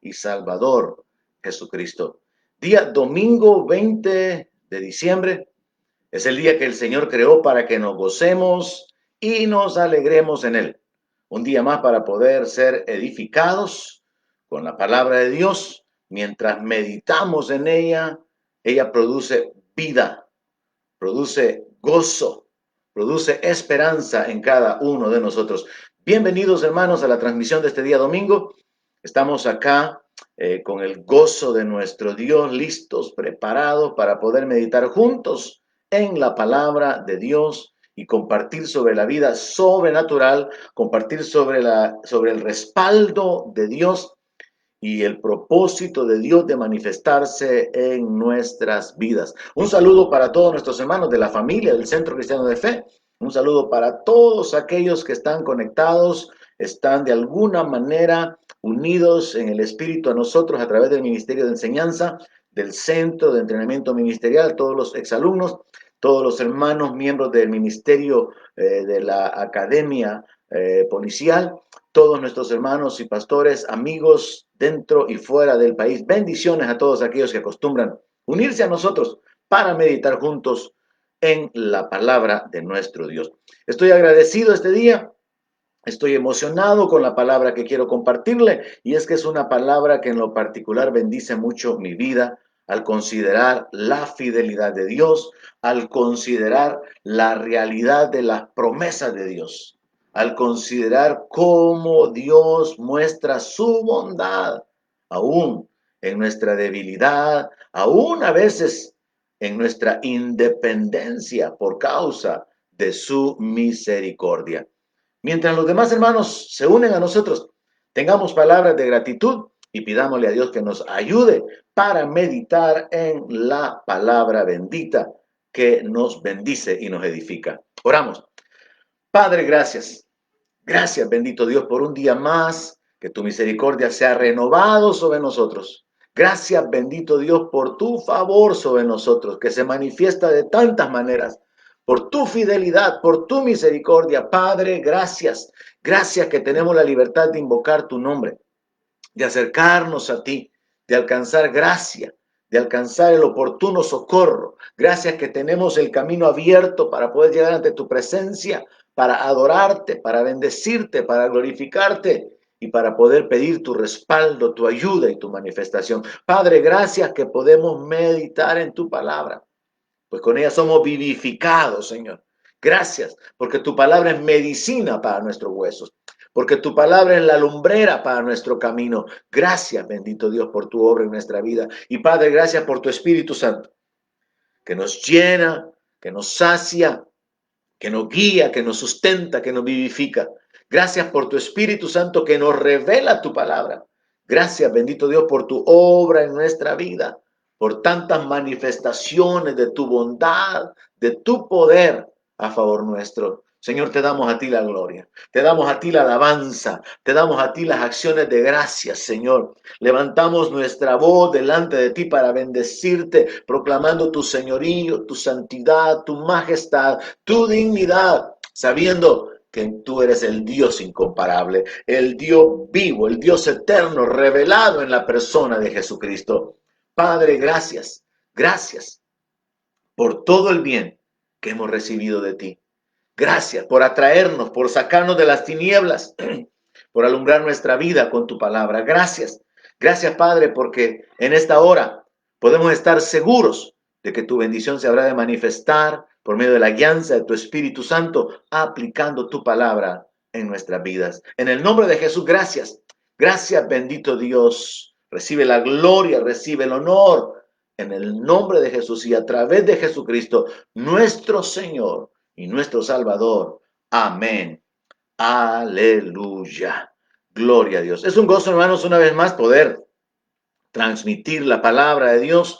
y Salvador Jesucristo. Día domingo 20 de diciembre. Es el día que el Señor creó para que nos gocemos y nos alegremos en Él. Un día más para poder ser edificados con la palabra de Dios. Mientras meditamos en ella, ella produce vida, produce gozo, produce esperanza en cada uno de nosotros. Bienvenidos, hermanos, a la transmisión de este día domingo. Estamos acá con el gozo de nuestro Dios, listos, preparados para poder meditar juntos en la palabra de Dios y compartir sobre la vida sobrenatural, compartir sobre el respaldo de Dios y el propósito de Dios de manifestarse en nuestras vidas. Un saludo para todos nuestros hermanos de la familia del Centro Cristiano de Fe. Un saludo para todos aquellos que están conectados, están de alguna manera unidos en el Espíritu a nosotros a través del Ministerio de Enseñanza, del Centro de Entrenamiento Ministerial, todos los exalumnos, todos los hermanos miembros del Ministerio de la Academia Policial, todos nuestros hermanos y pastores, amigos dentro y fuera del país. Bendiciones a todos aquellos que acostumbran unirse a nosotros para meditar juntos en la palabra de nuestro Dios. Estoy agradecido este día. Estoy emocionado con la palabra que quiero compartirle, y es que es una palabra que en lo particular bendice mucho mi vida al considerar la fidelidad de Dios, al considerar la realidad de las promesas de Dios, al considerar cómo Dios muestra su bondad, aún en nuestra debilidad, aún a veces en nuestra independencia por causa de su misericordia. Mientras los demás hermanos se unen a nosotros, tengamos palabras de gratitud y pidámosle a Dios que nos ayude para meditar en la palabra bendita que nos bendice y nos edifica. Oramos. Padre, gracias. Gracias, bendito Dios, por un día más, que tu misericordia sea renovado sobre nosotros. Gracias, bendito Dios, por tu favor sobre nosotros, que se manifiesta de tantas maneras, por tu fidelidad, por tu misericordia. Padre, gracias. Gracias que tenemos la libertad de invocar tu nombre, de acercarnos a ti, de alcanzar gracia, de alcanzar el oportuno socorro. Gracias que tenemos el camino abierto para poder llegar ante tu presencia, para adorarte, para bendecirte, para glorificarte y para poder pedir tu respaldo, tu ayuda y tu manifestación. Padre, gracias que podemos meditar en tu palabra, pues con ella somos vivificados, Señor. Gracias, porque tu palabra es medicina para nuestros huesos, porque tu palabra es la lumbrera para nuestro camino. Gracias, bendito Dios, por tu obra en nuestra vida. Y Padre, gracias por tu Espíritu Santo, que nos llena, que nos sacia, que nos guía, que nos sustenta, que nos vivifica. Gracias por tu Espíritu Santo que nos revela tu palabra. Gracias, bendito Dios, por tu obra en nuestra vida, por tantas manifestaciones de tu bondad, de tu poder a favor nuestro. Señor, te damos a ti la gloria, te damos a ti la alabanza, te damos a ti las acciones de gracias, Señor. Levantamos nuestra voz delante de ti para bendecirte, proclamando tu señorío, tu santidad, tu majestad, tu dignidad, sabiendo que tú eres el Dios incomparable, el Dios vivo, el Dios eterno, revelado en la persona de Jesucristo. Padre, gracias, gracias por todo el bien que hemos recibido de ti. Gracias por atraernos, por sacarnos de las tinieblas, por alumbrar nuestra vida con tu palabra. Gracias, gracias Padre, porque en esta hora podemos estar seguros de que tu bendición se habrá de manifestar por medio de la guianza de tu Espíritu Santo, aplicando tu palabra en nuestras vidas. En el nombre de Jesús, gracias. Gracias, bendito Dios. Recibe la gloria, recibe el honor en el nombre de Jesús y a través de Jesucristo, nuestro Señor y nuestro Salvador. Amén. Aleluya. Gloria a Dios. Es un gozo, hermanos, una vez más poder transmitir la palabra de Dios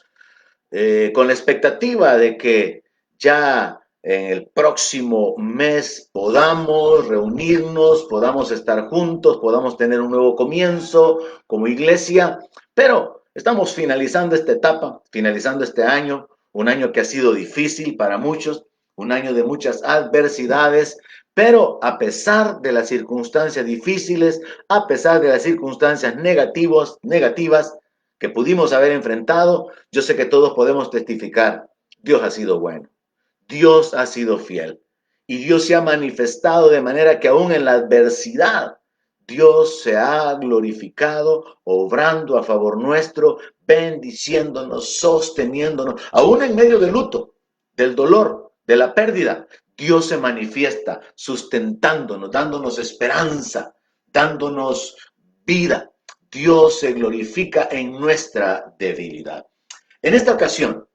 con la expectativa de que ya en el próximo mes podamos reunirnos, podamos estar juntos, podamos tener un nuevo comienzo como iglesia, pero estamos finalizando esta etapa, finalizando este año, un año que ha sido difícil para muchos, un año de muchas adversidades, Pero a pesar de las circunstancias difíciles, a pesar de las circunstancias negativas que pudimos haber enfrentado, yo sé que todos podemos testificar, Dios ha sido bueno, Dios ha sido fiel y Dios se ha manifestado de manera que aún en la adversidad, Dios se ha glorificado, obrando a favor nuestro, bendiciéndonos, sosteniéndonos, aún en medio del luto, del dolor, de la pérdida. Dios se manifiesta sustentándonos, dándonos esperanza, dándonos vida. Dios se glorifica en nuestra debilidad. En esta ocasión,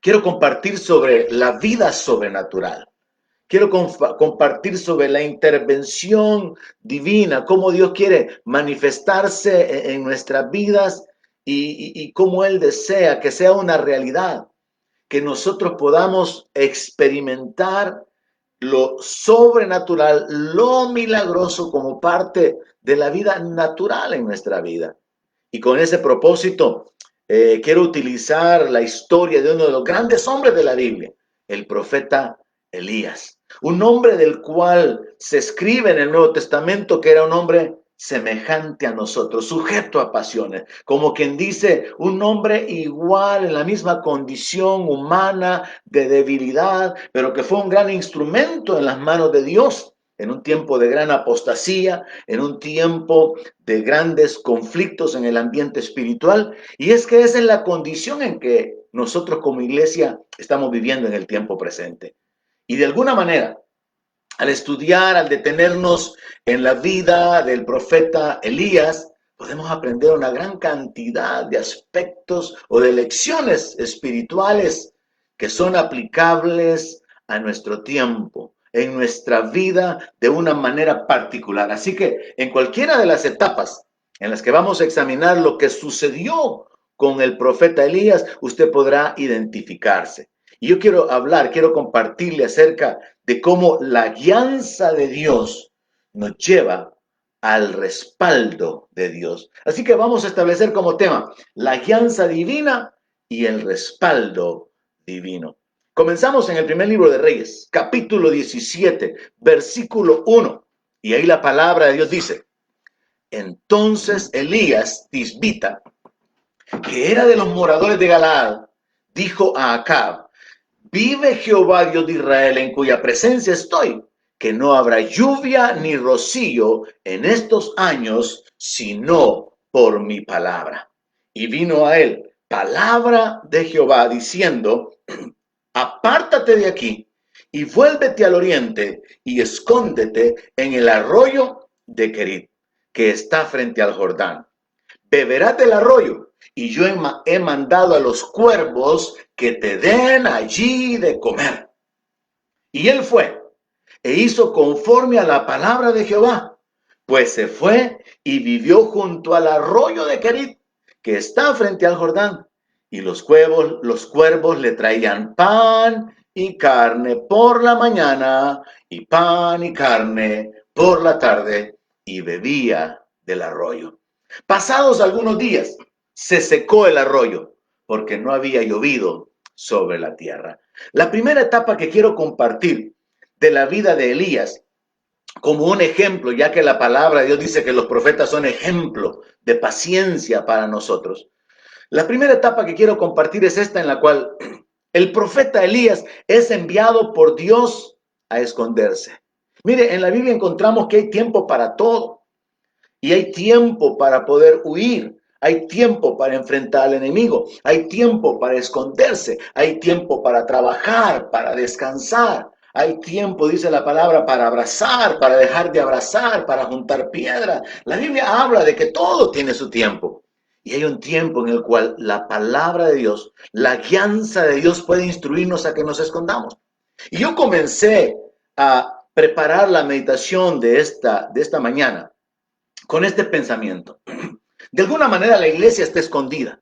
quiero compartir sobre la vida sobrenatural. Quiero compartir sobre la intervención divina, cómo Dios quiere manifestarse en nuestras vidas y cómo Él desea que sea una realidad, que nosotros podamos experimentar lo sobrenatural, lo milagroso como parte de la vida natural en nuestra vida. Y con ese propósito, quiero utilizar la historia de uno de los grandes hombres de la Biblia, el profeta Elías. Un hombre del cual se escribe en el Nuevo Testamento que era un hombre semejante a nosotros, sujeto a pasiones, como quien dice, un hombre igual en la misma condición humana de debilidad, pero que fue un gran instrumento en las manos de Dios en un tiempo de gran apostasía, en un tiempo de grandes conflictos en el ambiente espiritual. Y es que esa es la condición en que nosotros como iglesia estamos viviendo en el tiempo presente. Y de alguna manera, al estudiar, al detenernos en la vida del profeta Elías, podemos aprender una gran cantidad de aspectos o de lecciones espirituales que son aplicables a nuestro tiempo, en nuestra vida de una manera particular. Así que en cualquiera de las etapas en las que vamos a examinar lo que sucedió con el profeta Elías, usted podrá identificarse. Y yo quiero compartirle acerca de cómo la guianza de Dios nos lleva al respaldo de Dios. Así que vamos a establecer como tema la guianza divina y el respaldo divino. Comenzamos en el primer libro de Reyes, capítulo 17, versículo 1. Y ahí la palabra de Dios dice: entonces Elías Tisbita, que era de los moradores de Galaad, dijo a Acab: vive Jehová Dios de Israel, en cuya presencia estoy, que no habrá lluvia ni rocío en estos años, sino por mi palabra. Y vino a él palabra de Jehová diciendo: apártate de aquí y vuélvete al oriente y escóndete en el arroyo de Querit, que está frente al Jordán. Beberás del arroyo, y yo he mandado a los cuervos que te den allí de comer. Y él fue e hizo conforme a la palabra de Jehová, pues se fue y vivió junto al arroyo de Querit, que está frente al Jordán. Y los cuervos le traían pan y carne por la mañana, y pan y carne por la tarde, y bebía del arroyo. Pasados algunos días, se secó el arroyo, porque no había llovido sobre la tierra. La primera etapa que quiero compartir de la vida de Elías, como un ejemplo, ya que la palabra de Dios dice que los profetas son ejemplo de paciencia para nosotros. La primera etapa que quiero compartir es esta, en la cual el profeta Elías es enviado por Dios a esconderse. Mire, en la Biblia encontramos que hay tiempo para todo. Y hay tiempo para poder huir, hay tiempo para enfrentar al enemigo, hay tiempo para esconderse, hay tiempo para trabajar, para descansar. Hay tiempo, dice la palabra, para abrazar, para dejar de abrazar, para juntar piedras. La Biblia habla de que todo tiene su tiempo. Y hay un tiempo en el cual la palabra de Dios, la guianza de Dios puede instruirnos a que nos escondamos. Y yo comencé a preparar la meditación de esta mañana con este pensamiento. De alguna manera la iglesia está escondida.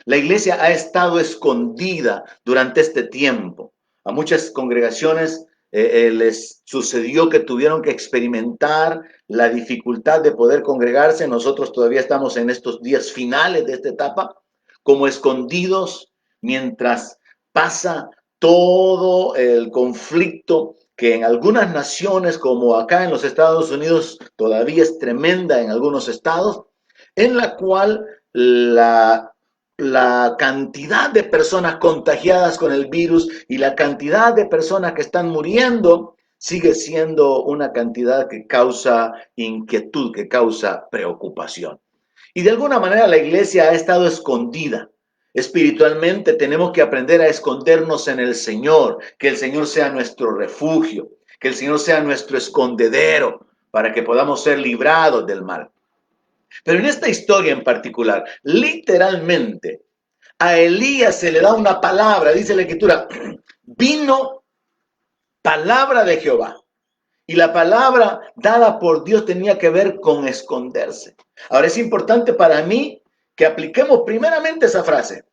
La iglesia ha estado escondida durante este tiempo. A muchas congregaciones les sucedió que tuvieron que experimentar la dificultad de poder congregarse. Nosotros todavía estamos en estos días finales de esta etapa, como escondidos mientras pasa todo el conflicto que en algunas naciones, como acá en los Estados Unidos, todavía es tremenda en algunos estados, en la cual la cantidad de personas contagiadas con el virus y la cantidad de personas que están muriendo sigue siendo una cantidad que causa inquietud, que causa preocupación. Y de alguna manera la iglesia ha estado escondida. Espiritualmente tenemos que aprender a escondernos en el Señor, que el Señor sea nuestro refugio, que el Señor sea nuestro escondedero para que podamos ser librados del mal. Pero en esta historia en particular, literalmente, a Elías se le da una palabra, dice la Escritura, vino palabra de Jehová. Y la palabra dada por Dios tenía que ver con esconderse. Ahora es importante para mí que apliquemos primeramente esa frase.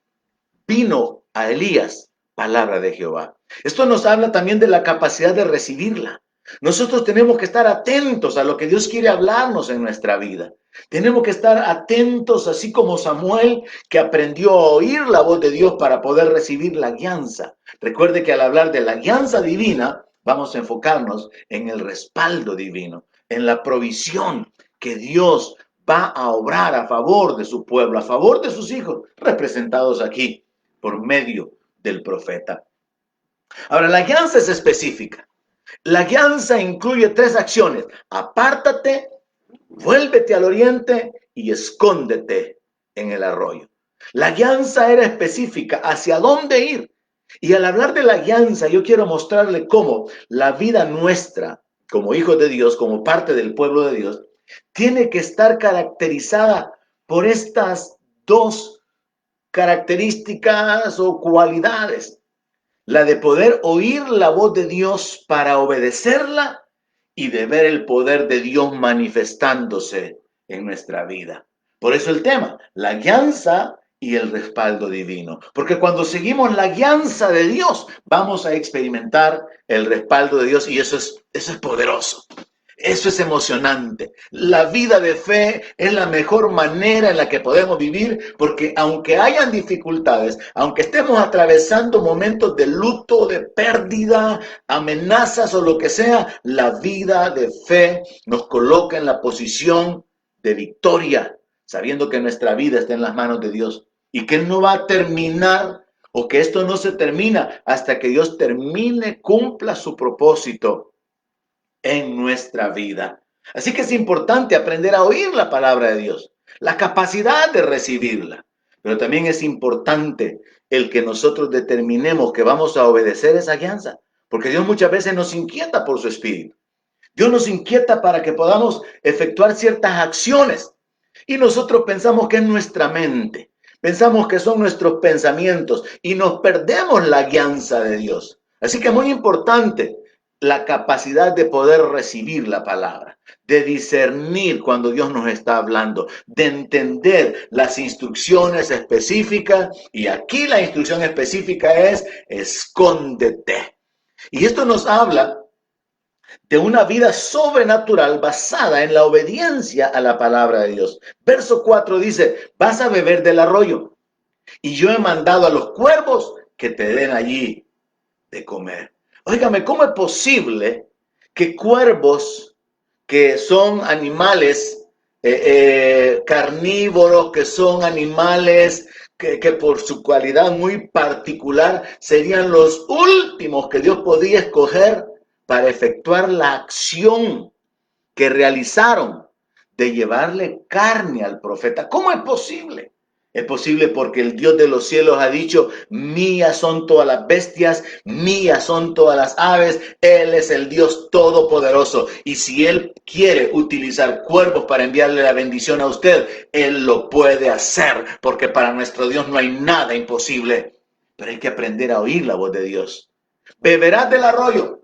Vino a Elías palabra de Jehová. Esto nos habla también de la capacidad de recibirla. Nosotros tenemos que estar atentos a lo que Dios quiere hablarnos en nuestra vida. Tenemos que estar atentos, así como Samuel, que aprendió a oír la voz de Dios para poder recibir la guianza. Recuerde que al hablar de la guianza divina, vamos a enfocarnos en el respaldo divino, en la provisión que Dios va a obrar a favor de su pueblo, a favor de sus hijos, representados aquí por medio del profeta. Ahora, la guianza es específica. La guianza incluye 3 acciones. Apártate, vuélvete al oriente y escóndete en el arroyo. La guianza era específica, hacia dónde ir. Y al hablar de la guianza, yo quiero mostrarle cómo la vida nuestra, como hijos de Dios, como parte del pueblo de Dios, tiene que estar caracterizada por estas 2 características o cualidades. La de poder oír la voz de Dios para obedecerla y de ver el poder de Dios manifestándose en nuestra vida. Por eso el tema, la guianza y el respaldo divino. Porque cuando seguimos la guianza de Dios, vamos a experimentar el respaldo de Dios y eso es poderoso. Eso es emocionante. La vida de fe es la mejor manera en la que podemos vivir porque aunque hayan dificultades, aunque estemos atravesando momentos de luto, de pérdida, amenazas o lo que sea, la vida de fe nos coloca en la posición de victoria, sabiendo que nuestra vida está en las manos de Dios y que Él no va a terminar o que esto no se termina hasta que Dios termine, cumpla su propósito en nuestra vida. Así que es importante aprender a oír la palabra de Dios, la capacidad de recibirla, pero también es importante el que nosotros determinemos que vamos a obedecer esa guianza, porque Dios muchas veces nos inquieta por su espíritu. Dios nos inquieta para que podamos efectuar ciertas acciones y nosotros pensamos que es nuestra mente, pensamos que son nuestros pensamientos y nos perdemos la guianza de Dios. Así que es muy importante la capacidad de poder recibir la palabra, de discernir cuando Dios nos está hablando, de entender las instrucciones específicas. Y aquí la instrucción específica es escóndete. Y esto nos habla de una vida sobrenatural basada en la obediencia a la palabra de Dios. Verso 4 dice, vas a beber del arroyo y yo he mandado a los cuervos que te den allí de comer. Óigame, ¿cómo es posible que cuervos, que son animales carnívoros, que son animales que por su cualidad muy particular serían los últimos que Dios podía escoger para efectuar la acción que realizaron de llevarle carne al profeta? ¿Cómo es posible? Es posible porque el Dios de los cielos ha dicho, mías son todas las bestias, mías son todas las aves, Él es el Dios todopoderoso. Y si Él quiere utilizar cuervos para enviarle la bendición a usted, Él lo puede hacer, porque para nuestro Dios no hay nada imposible. Pero hay que aprender a oír la voz de Dios. Beberás del arroyo,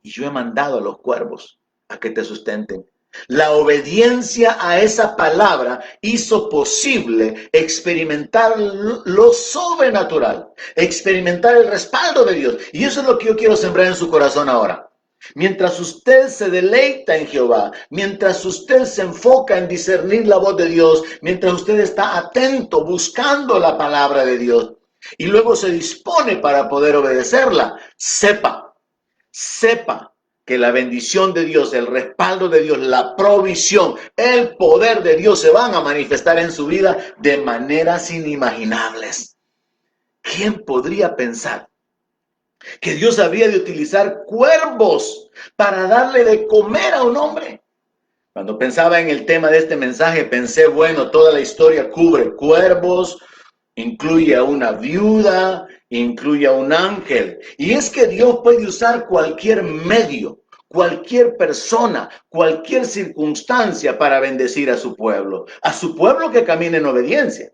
y yo he mandado a los cuervos a que te sustenten. La obediencia a esa palabra hizo posible experimentar lo sobrenatural, experimentar el respaldo de Dios. Y eso es lo que yo quiero sembrar en su corazón ahora. Mientras usted se deleita en Jehová, mientras usted se enfoca en discernir la voz de Dios, mientras usted está atento buscando la palabra de Dios y luego se dispone para poder obedecerla, sepa sepa que la bendición de Dios, el respaldo de Dios, la provisión, el poder de Dios se van a manifestar en su vida de maneras inimaginables. ¿Quién podría pensar que Dios habría de utilizar cuervos para darle de comer a un hombre? Cuando pensaba en el tema de este mensaje, pensé, bueno, toda la historia cubre cuervos, incluye a una viuda, incluye a un ángel. Y es que Dios puede usar cualquier medio, cualquier persona, cualquier circunstancia para bendecir a su pueblo que camina en obediencia,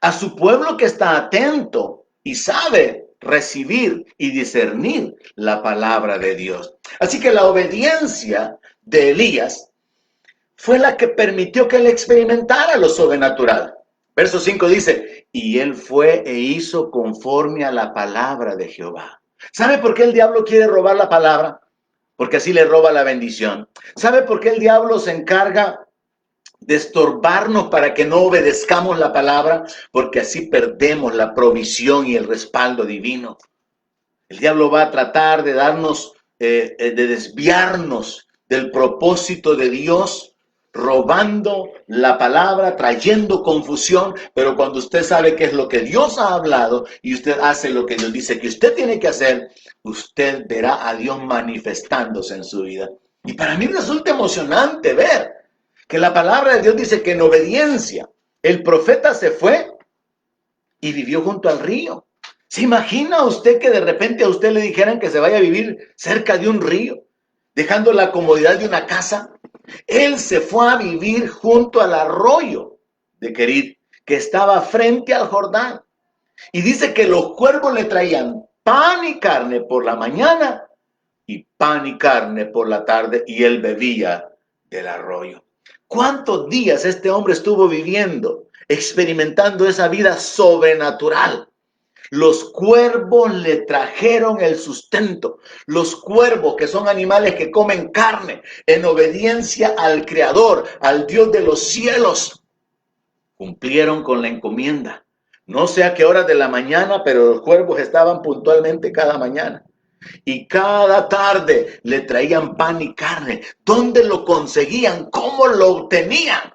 a su pueblo que está atento y sabe recibir y discernir la palabra de Dios. Así que la obediencia de Elías fue la que permitió que él experimentara lo sobrenatural. Verso 5 dice, y él fue e hizo conforme a la palabra de Jehová. ¿Sabe por qué el diablo quiere robar la palabra? Porque así le roba la bendición. ¿Sabe por qué el diablo se encarga de estorbarnos para que no obedezcamos la palabra? Porque así perdemos la provisión y el respaldo divino. El diablo va a tratar de darnos, de desviarnos del propósito de Dios, robando la palabra, trayendo confusión, pero cuando usted sabe qué es lo que Dios ha hablado y usted hace lo que Dios dice que usted tiene que hacer, usted verá a Dios manifestándose en su vida. Y para mí resulta emocionante ver que la palabra de Dios dice que en obediencia el profeta se fue y vivió junto al río. ¿Se imagina usted que de repente a usted le dijeran que se vaya a vivir cerca de un río, dejando la comodidad de una casa? Él se fue a vivir junto al arroyo de Querit, que estaba frente al Jordán. Y dice que los cuervos le traían pan y carne por la mañana y pan y carne por la tarde, y él bebía del arroyo. ¿Cuántos días este hombre estuvo viviendo, experimentando esa vida sobrenatural? Los cuervos le trajeron el sustento. Los cuervos, que son animales que comen carne, en obediencia al Creador, al Dios de los cielos, cumplieron con la encomienda. No sé a qué horas de la mañana, pero los cuervos estaban puntualmente cada mañana. Y cada tarde le traían pan y carne. ¿Dónde lo conseguían? ¿Cómo lo obtenían?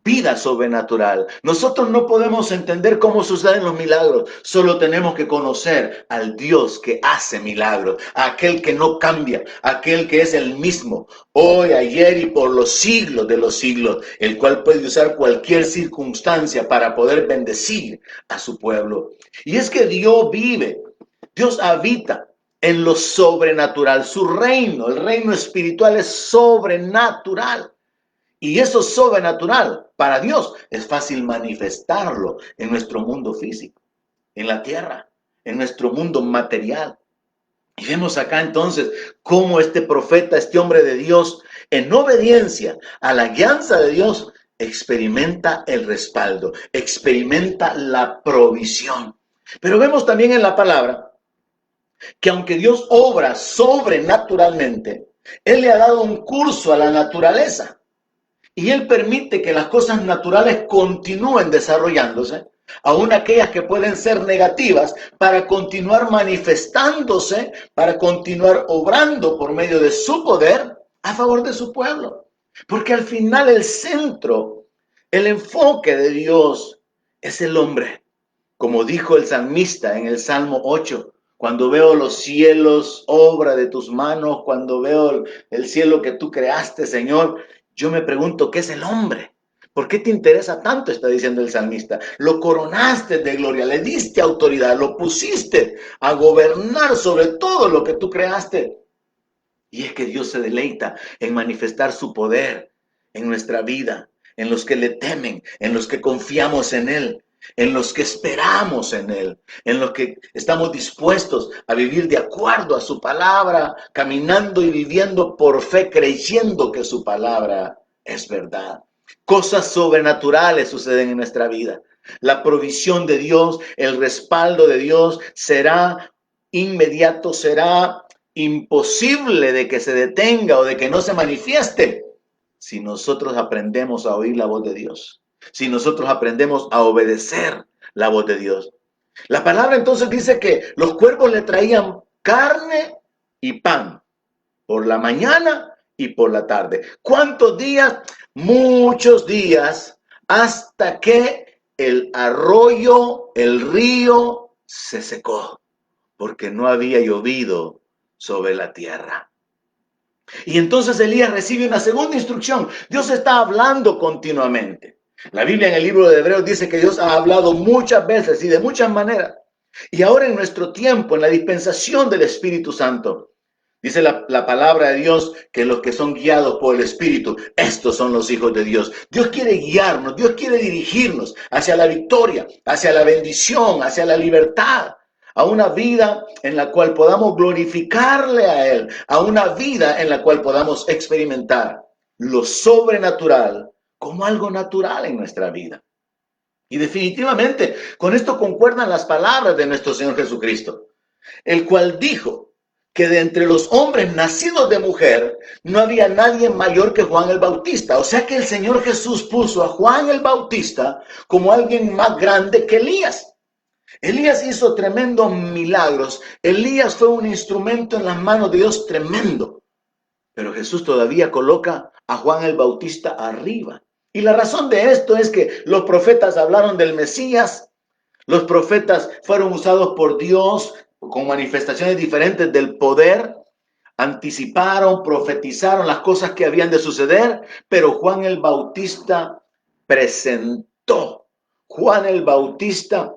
Vida sobrenatural. Nosotros no podemos entender cómo suceden los milagros. Solo tenemos que conocer al Dios que hace milagros. Aquel que no cambia. Aquel que es el mismo. Hoy, ayer y por los siglos de los siglos. El cual puede usar cualquier circunstancia para poder bendecir a su pueblo. Y es que Dios vive. Dios habita en lo sobrenatural. Su reino, el reino espiritual, es sobrenatural. Y eso sobrenatural para Dios es fácil manifestarlo en nuestro mundo físico, en la tierra, en nuestro mundo material. Y vemos acá entonces cómo este profeta, este hombre de Dios, en obediencia a la guianza de Dios, experimenta el respaldo, experimenta la provisión. Pero vemos también en la palabra que aunque Dios obra sobrenaturalmente, Él le ha dado un curso a la naturaleza. Y Él permite que las cosas naturales continúen desarrollándose, aun aquellas que pueden ser negativas, para continuar manifestándose, para continuar obrando por medio de su poder a favor de su pueblo. Porque al final el centro, el enfoque de Dios es el hombre. Como dijo el salmista en el Salmo 8, cuando veo los cielos, obra de tus manos, cuando veo el cielo que tú creaste, Señor, yo me pregunto, ¿qué es el hombre? ¿Por qué te interesa tanto? Está diciendo el salmista. Lo coronaste de gloria, le diste autoridad, lo pusiste a gobernar sobre todo lo que tú creaste. Y es que Dios se deleita en manifestar su poder en nuestra vida, en los que le temen, en los que confiamos en Él, en los que esperamos en Él, en los que estamos dispuestos a vivir de acuerdo a su palabra, caminando y viviendo por fe, creyendo que su palabra es verdad. Cosas sobrenaturales suceden en nuestra vida. La provisión de Dios, el respaldo de Dios será inmediato, será imposible de que se detenga o de que no se manifieste si nosotros aprendemos a oír la voz de Dios, si nosotros aprendemos a obedecer la voz de Dios. La palabra entonces dice que los cuervos le traían carne y pan, por la mañana y por la tarde. ¿Cuántos días? Muchos días, hasta que el arroyo, el río, se secó, porque no había llovido sobre la tierra. Y entonces Elías recibe una segunda instrucción. Dios está hablando continuamente. La Biblia en el libro de Hebreos dice que Dios ha hablado muchas veces y de muchas maneras. Y ahora en nuestro tiempo, en la dispensación del Espíritu Santo, dice la palabra de Dios que los que son guiados por el Espíritu, estos son los hijos de Dios. Dios quiere guiarnos, Dios quiere dirigirnos hacia la victoria, hacia la bendición, hacia la libertad, a una vida en la cual podamos glorificarle a Él, a una vida en la cual podamos experimentar lo sobrenatural como algo natural en nuestra vida. Y definitivamente con esto concuerdan las palabras de nuestro Señor Jesucristo, el cual dijo que de entre los hombres nacidos de mujer no había nadie mayor que Juan el Bautista. O sea que el Señor Jesús puso a Juan el Bautista como alguien más grande que Elías. Elías hizo tremendos milagros. Elías fue un instrumento en las manos de Dios tremendo. Pero Jesús todavía coloca a Juan el Bautista arriba. Y la razón de esto es que los profetas hablaron del Mesías. Los profetas fueron usados por Dios con manifestaciones diferentes del poder. Anticiparon, profetizaron las cosas que habían de suceder. Pero Juan el Bautista presentó. Juan el Bautista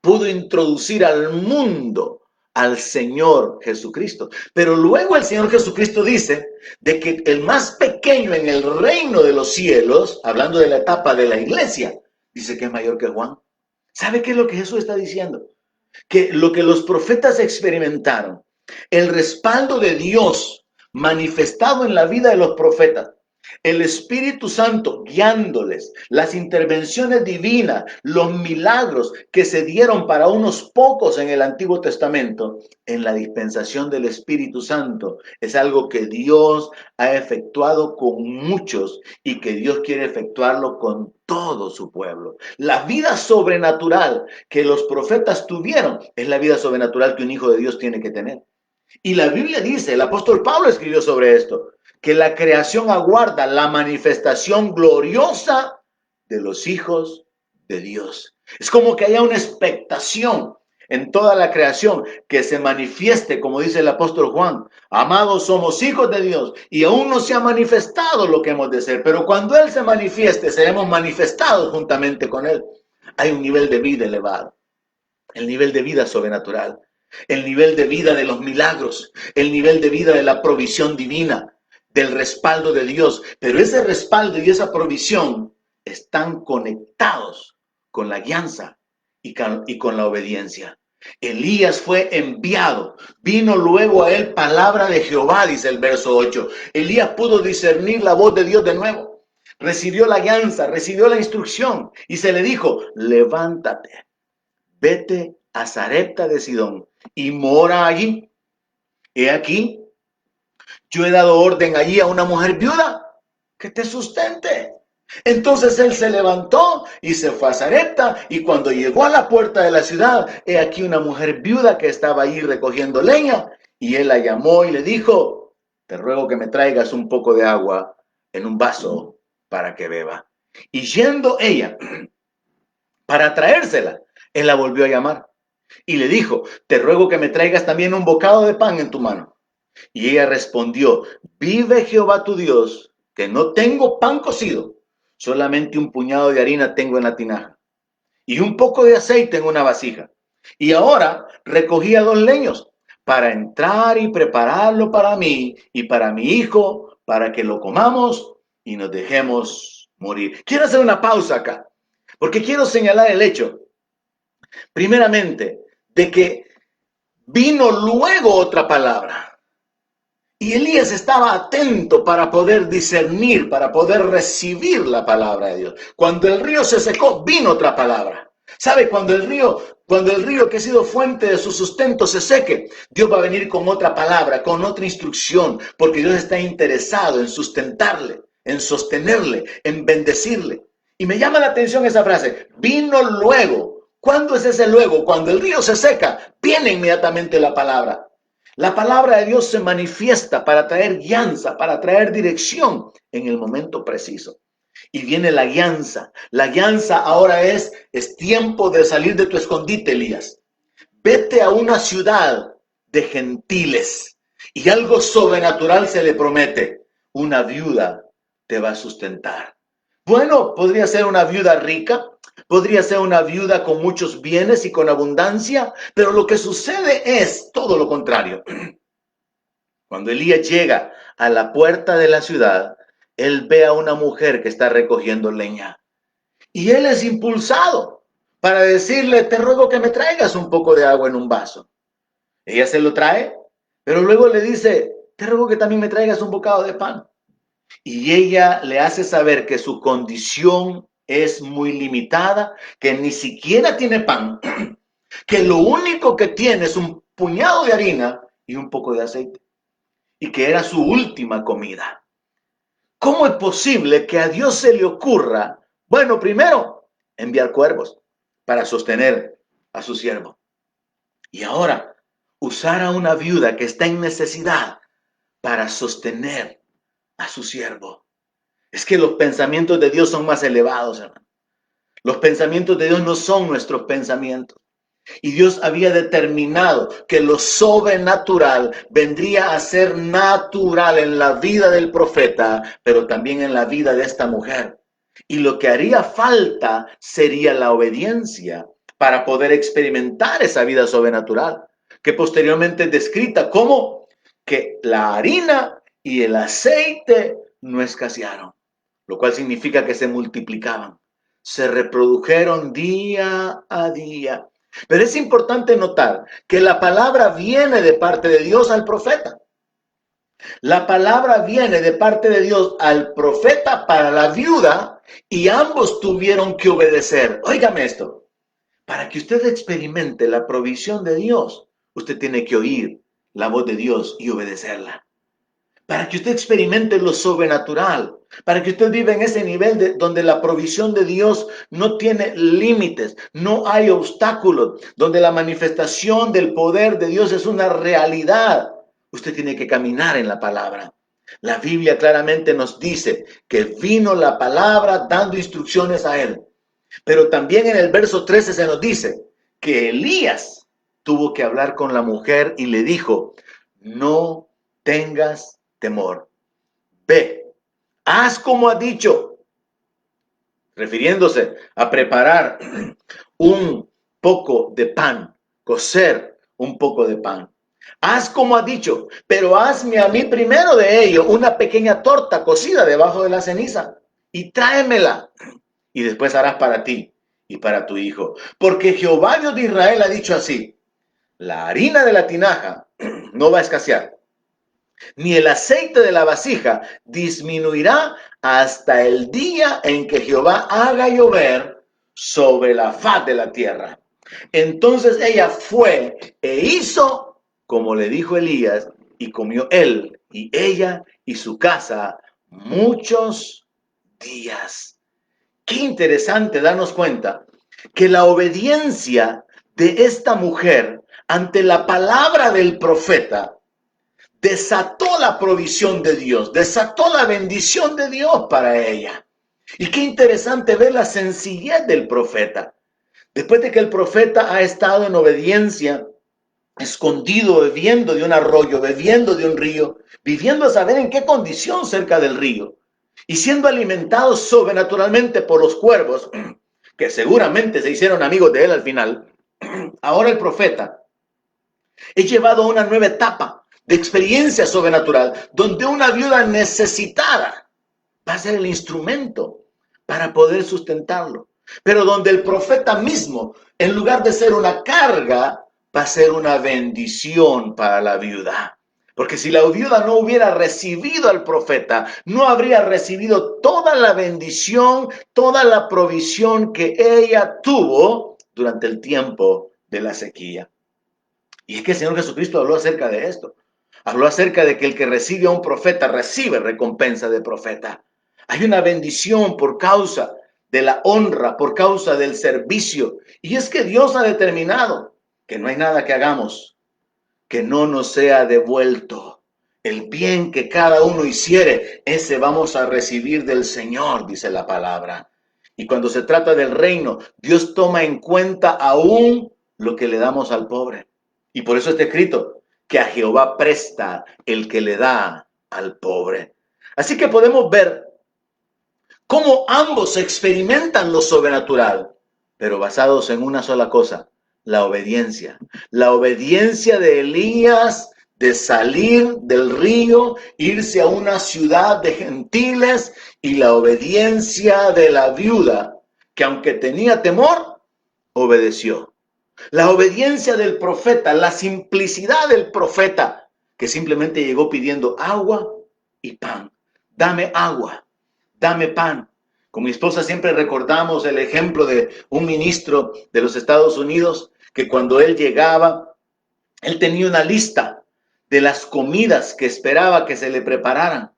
pudo introducir al mundo al Señor Jesucristo. Pero luego el Señor Jesucristo dice de que el más pequeño en el reino de los cielos, hablando de la etapa de la iglesia, dice que es mayor que Juan. ¿Sabe qué es lo que Jesús está diciendo? Que lo que los profetas experimentaron, el respaldo de Dios manifestado en la vida de los profetas, el Espíritu Santo guiándoles, las intervenciones divinas, los milagros que se dieron para unos pocos en el Antiguo Testamento, en la dispensación del Espíritu Santo, es algo que Dios ha efectuado con muchos y que Dios quiere efectuarlo con todo su pueblo. La vida sobrenatural que los profetas tuvieron es la vida sobrenatural que un hijo de Dios tiene que tener. Y la Biblia dice, el apóstol Pablo escribió sobre esto, que la creación aguarda la manifestación gloriosa de los hijos de Dios. Es como que haya una expectación en toda la creación que se manifieste, como dice el apóstol Juan. Amados, somos hijos de Dios y aún no se ha manifestado lo que hemos de ser, pero cuando Él se manifieste, seremos manifestados juntamente con Él. Hay un nivel de vida elevado, el nivel de vida sobrenatural, el nivel de vida de los milagros, el nivel de vida de la provisión divina, del respaldo de Dios. Pero ese respaldo y esa provisión están conectados con la guianza y con la obediencia. Elías fue enviado, vino luego a él palabra de Jehová, dice el verso 8. Elías pudo discernir la voz de Dios de nuevo, recibió la guianza, recibió la instrucción y se le dijo, levántate, vete a Sarepta de Sidón y mora allí. He aquí, yo he dado orden allí a una mujer viuda que te sustente. Entonces él se levantó y se fue a Sarepta, y cuando llegó a la puerta de la ciudad, he aquí una mujer viuda que estaba allí recogiendo leña, y él la llamó y le dijo, te ruego que me traigas un poco de agua en un vaso para que beba. Y yendo ella para traérsela, él la volvió a llamar y le dijo, te ruego que me traigas también un bocado de pan en tu mano. Y ella respondió, vive Jehová tu Dios, que no tengo pan cocido, solamente un puñado de harina tengo en la tinaja y un poco de aceite en una vasija. Y ahora recogía 2 leños para entrar y prepararlo para mí y para mi hijo, para que lo comamos y nos dejemos morir. Quiero hacer una pausa acá, porque quiero señalar el hecho, primeramente, de que vino luego otra palabra. Y Elías estaba atento para poder discernir, para poder recibir la palabra de Dios. Cuando el río se secó, vino otra palabra. ¿Sabe? Cuando el río que ha sido fuente de su sustento se seque, Dios va a venir con otra palabra, con otra instrucción, porque Dios está interesado en sustentarle, en sostenerle, en bendecirle. Y me llama la atención esa frase, vino luego. ¿Cuándo es ese luego? Cuando el río se seca, viene inmediatamente la palabra. La palabra de Dios se manifiesta para traer guianza, para traer dirección en el momento preciso. Y viene la guianza. La guianza ahora es tiempo de salir de tu escondite, Elías. Vete a una ciudad de gentiles y algo sobrenatural se le promete. Una viuda te va a sustentar. Bueno, podría ser una viuda rica, podría ser una viuda con muchos bienes y con abundancia, pero lo que sucede es todo lo contrario. Cuando Elías llega a la puerta de la ciudad, él ve a una mujer que está recogiendo leña. Y él es impulsado para decirle, te ruego que me traigas un poco de agua en un vaso. Ella se lo trae, pero luego le dice, te ruego que también me traigas un bocado de pan. Y ella le hace saber que su condición es muy limitada, que ni siquiera tiene pan, que lo único que tiene es un puñado de harina y un poco de aceite, y que era su última comida. ¿Cómo es posible que a Dios se le ocurra, bueno, primero, enviar cuervos para sostener a su siervo? Y ahora, usar a una viuda que está en necesidad para sostener a su siervo. Es que los pensamientos de Dios son más elevados, hermano. Los pensamientos de Dios no son nuestros pensamientos. Y Dios había determinado que lo sobrenatural vendría a ser natural en la vida del profeta, pero también en la vida de esta mujer. Y lo que haría falta sería la obediencia para poder experimentar esa vida sobrenatural, que posteriormente es descrita como que la harina y el aceite no escasearon, lo cual significa que se multiplicaban, se reprodujeron día a día. Pero es importante notar que la palabra viene de parte de Dios al profeta. La palabra viene de parte de Dios al profeta para la viuda y ambos tuvieron que obedecer. Óigame esto, para que usted experimente la provisión de Dios, usted tiene que oír la voz de Dios y obedecerla. Para que usted experimente lo sobrenatural, para que usted viva en ese nivel donde la provisión de Dios no tiene límites, no hay obstáculos, donde la manifestación del poder de Dios es una realidad. Usted tiene que caminar en la palabra. La Biblia claramente nos dice que vino la palabra dando instrucciones a él. Pero también en el verso 13 se nos dice que Elías tuvo que hablar con la mujer y le dijo, no tengas temor. Ve, haz como ha dicho, refiriéndose a preparar un poco de pan, cocer un poco de pan. Haz como ha dicho, pero hazme a mí primero de ello una pequeña torta cocida debajo de la ceniza y tráemela. Y después harás para ti y para tu hijo. Porque Jehová Dios de Israel ha dicho así, la harina de la tinaja no va a escasear, ni el aceite de la vasija disminuirá hasta el día en que Jehová haga llover sobre la faz de la tierra. Entonces ella fue e hizo como le dijo Elías, y comió él y ella y su casa muchos días. Qué interesante darnos cuenta que la obediencia de esta mujer ante la palabra del profeta desató la provisión de Dios, desató la bendición de Dios para ella. Y qué interesante ver la sencillez del profeta. Después de que el profeta ha estado en obediencia, escondido, bebiendo de un arroyo, bebiendo de un río, viviendo a saber en qué condición cerca del río, y siendo alimentado sobrenaturalmente por los cuervos, que seguramente se hicieron amigos de él al final, ahora el profeta es llevado a una nueva etapa de experiencia sobrenatural, donde una viuda necesitada va a ser el instrumento para poder sustentarlo. Pero donde el profeta mismo, en lugar de ser una carga, va a ser una bendición para la viuda. Porque si la viuda no hubiera recibido al profeta, no habría recibido toda la bendición, toda la provisión que ella tuvo durante el tiempo de la sequía. Y es que el Señor Jesucristo habló acerca de esto. Habló acerca de que el que recibe a un profeta recibe recompensa de profeta. Hay una bendición por causa de la honra, por causa del servicio. Y es que Dios ha determinado que no hay nada que hagamos que no nos sea devuelto. El bien que cada uno hiciere, ese vamos a recibir del Señor, dice la palabra. Y cuando se trata del reino, Dios toma en cuenta aún lo que le damos al pobre. Y por eso está escrito que a Jehová presta el que le da al pobre. Así que podemos ver cómo ambos experimentan lo sobrenatural, pero basados en una sola cosa, la obediencia. La obediencia de Elías de salir del río, irse a una ciudad de gentiles, y la obediencia de la viuda, que aunque tenía temor, obedeció. La obediencia del profeta, la simplicidad del profeta, que simplemente llegó pidiendo agua y pan. Dame agua, dame pan. Con mi esposa siempre recordamos el ejemplo de un ministro de los Estados Unidos que cuando él llegaba, él tenía una lista de las comidas que esperaba que se le prepararan.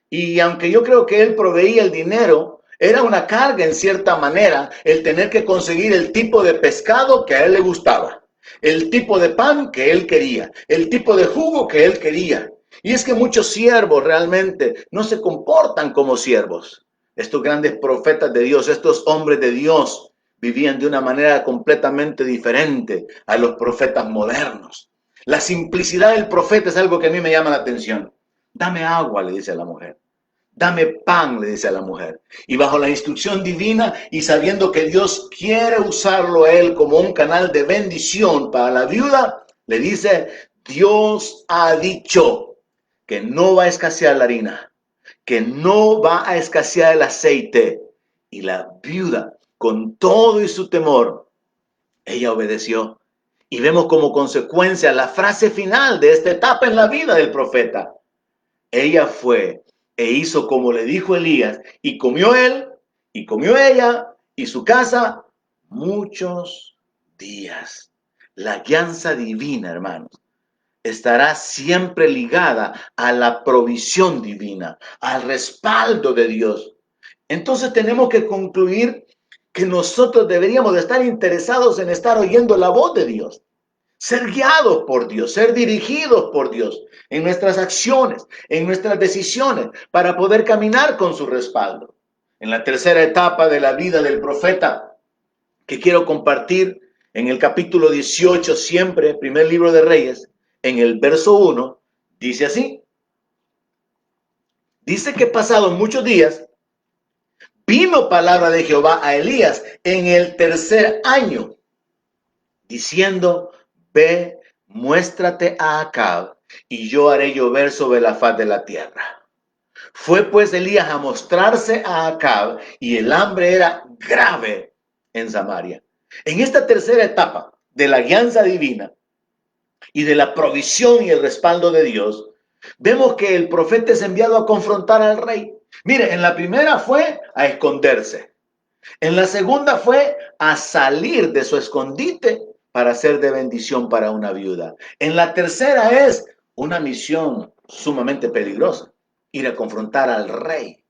Y aunque yo creo que él proveía el dinero, era una carga en cierta manera el tener que conseguir el tipo de pescado que a él le gustaba, el tipo de pan que él quería, el tipo de jugo que él quería. Y es que muchos siervos realmente no se comportan como siervos. Estos grandes profetas de Dios, estos hombres de Dios, vivían de una manera completamente diferente a los profetas modernos. La simplicidad del profeta es algo que a mí me llama la atención. Dame agua, le dice a la mujer. Dame pan, le dice a la mujer. Y bajo la instrucción divina y sabiendo que Dios quiere usarlo a él como un canal de bendición para la viuda, le dice, Dios ha dicho que no va a escasear la harina, que no va a escasear el aceite. Y la viuda, con todo y su temor, ella obedeció. Y vemos como consecuencia la frase final de esta etapa en la vida del profeta. Ella fue e hizo como le dijo Elías, y comió él, y comió ella, y su casa, muchos días. La guianza divina, hermanos, estará siempre ligada a la provisión divina, al respaldo de Dios. Entonces tenemos que concluir que nosotros deberíamos de estar interesados en estar oyendo la voz de Dios, ser guiados por Dios, ser dirigidos por Dios en nuestras acciones, en nuestras decisiones, para poder caminar con su respaldo. En la tercera etapa de la vida del profeta, que quiero compartir en el capítulo 18, siempre, primer libro de Reyes, en el verso 1, dice así. Dice que pasados muchos días, vino palabra de Jehová a Elías en el tercer año, diciendo, ve, muéstrate a Acab, y yo haré llover sobre la faz de la tierra. Fue pues Elías a mostrarse a Acab, y el hambre era grave en Samaria. En esta tercera etapa de la guianza divina y de la provisión y el respaldo de Dios, vemos que el profeta es enviado a confrontar al rey. Mire, en la primera fue a esconderse. En la segunda fue a salir de su escondite para ser de bendición para una viuda. En la tercera es una misión sumamente peligrosa, ir a confrontar al rey,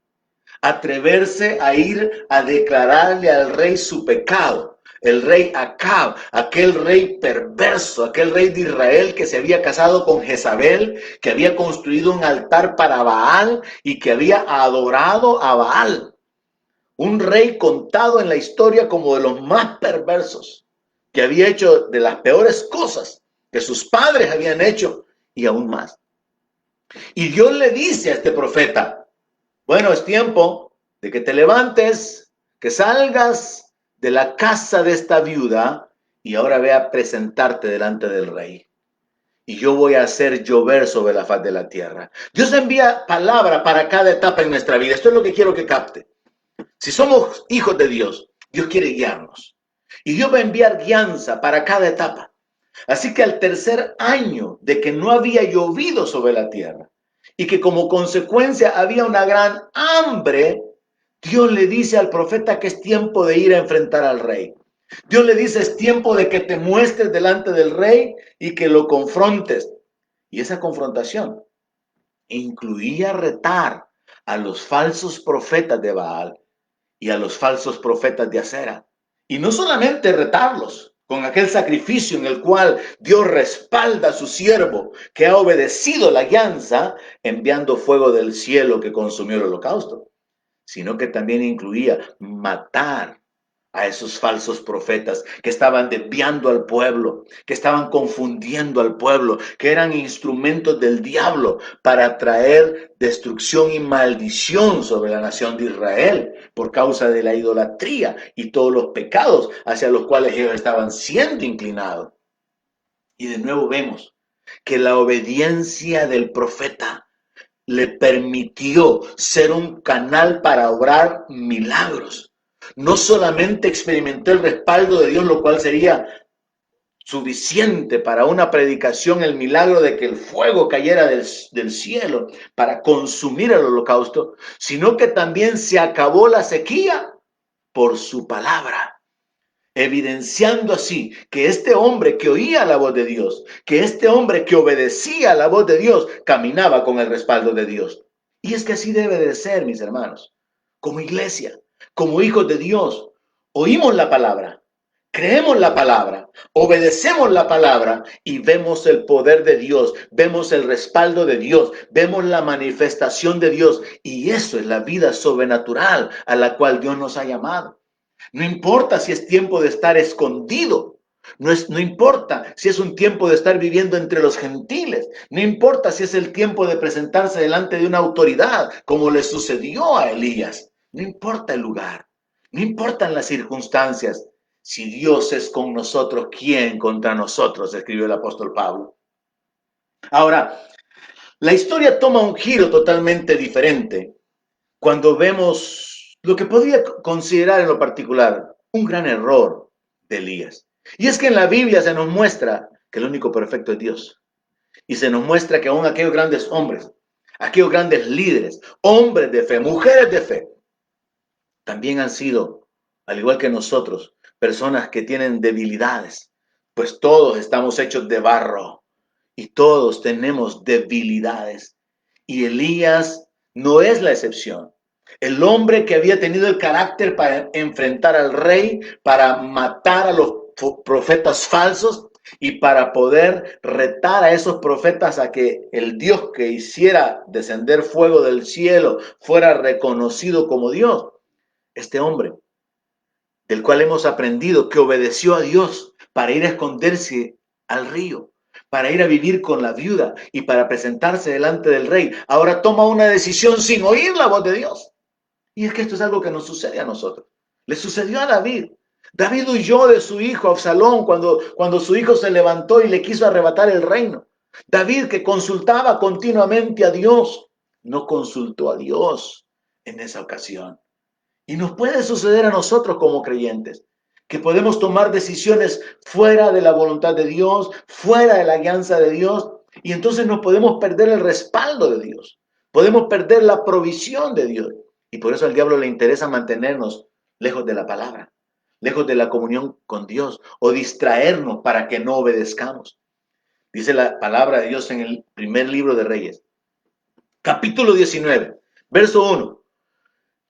atreverse a ir a declararle al rey su pecado. El rey Acab, aquel rey perverso, aquel rey de Israel que se había casado con Jezabel, que había construido un altar para Baal y que había adorado a Baal. Un rey contado en la historia como de los más perversos, que había hecho de las peores cosas que sus padres habían hecho y aún más. Y Dios le dice a este profeta, bueno, es tiempo de que te levantes, que salgas de la casa de esta viuda y ahora ve a presentarte delante del rey. Y yo voy a hacer llover sobre la faz de la tierra. Dios envía palabra para cada etapa en nuestra vida. Esto es lo que quiero que capte. Si somos hijos de Dios, Dios quiere guiarnos. Y Dios va a enviar guianza para cada etapa. Así que al tercer año de que no había llovido sobre la tierra y que como consecuencia había una gran hambre, Dios le dice al profeta que es tiempo de ir a enfrentar al rey. Dios le dice, es tiempo de que te muestres delante del rey y que lo confrontes. Y esa confrontación incluía retar a los falsos profetas de Baal y a los falsos profetas de Acera. Y no solamente retarlos con aquel sacrificio en el cual Dios respalda a su siervo que ha obedecido la alianza, enviando fuego del cielo que consumió el holocausto, sino que también incluía matar a esos falsos profetas que estaban desviando al pueblo, que estaban confundiendo al pueblo, que eran instrumentos del diablo para traer destrucción y maldición sobre la nación de Israel por causa de la idolatría y todos los pecados hacia los cuales ellos estaban siendo inclinados. Y de nuevo vemos que la obediencia del profeta le permitió ser un canal para obrar milagros. No solamente experimentó el respaldo de Dios, lo cual sería suficiente para una predicación, el milagro de que el fuego cayera del cielo para consumir el holocausto, sino que también se acabó la sequía por su palabra, evidenciando así que este hombre que oía la voz de Dios, que este hombre que obedecía a la voz de Dios, caminaba con el respaldo de Dios. Y es que así debe de ser, mis hermanos, como iglesia, como hijos de Dios. Oímos la palabra, creemos la palabra, obedecemos la palabra y vemos el poder de Dios, vemos el respaldo de Dios, vemos la manifestación de Dios. Y eso es la vida sobrenatural a la cual Dios nos ha llamado. No importa si es tiempo de estar escondido. No importa si es un tiempo de estar viviendo entre los gentiles. No importa si es el tiempo de presentarse delante de una autoridad, como le sucedió a Elías. No importa el lugar. No importan las circunstancias. Si Dios es con nosotros, ¿quién contra nosotros? Escribió el apóstol Pablo. Ahora, la historia toma un giro totalmente diferente cuando vemos lo que podría considerar en lo particular un gran error de Elías. Y es que en la Biblia se nos muestra que el único perfecto es Dios. Y se nos muestra que aún aquellos grandes hombres, aquellos grandes líderes, hombres de fe, mujeres de fe, también han sido, al igual que nosotros, personas que tienen debilidades. Pues todos estamos hechos de barro y todos tenemos debilidades. Y Elías no es la excepción. El hombre que había tenido el carácter para enfrentar al rey, para matar a los profetas falsos y para poder retar a esos profetas a que el Dios que hiciera descender fuego del cielo fuera reconocido como Dios. Este hombre, del cual hemos aprendido que obedeció a Dios para ir a esconderse al río, para ir a vivir con la viuda y para presentarse delante del rey, ahora toma una decisión sin oír la voz de Dios. Y es que esto es algo que nos sucede a nosotros. Le sucedió a David. David huyó de su hijo Absalón cuando su hijo se levantó y le quiso arrebatar el reino. David, que consultaba continuamente a Dios, no consultó a Dios en esa ocasión. Y nos puede suceder a nosotros como creyentes, que podemos tomar decisiones fuera de la voluntad de Dios, fuera de la alianza de Dios, y entonces nos podemos perder el respaldo de Dios. Podemos perder la provisión de Dios. Y por eso al diablo le interesa mantenernos lejos de la palabra, lejos de la comunión con Dios, o distraernos para que no obedezcamos. Dice la palabra de Dios en el primer libro de Reyes, capítulo 19, verso 1.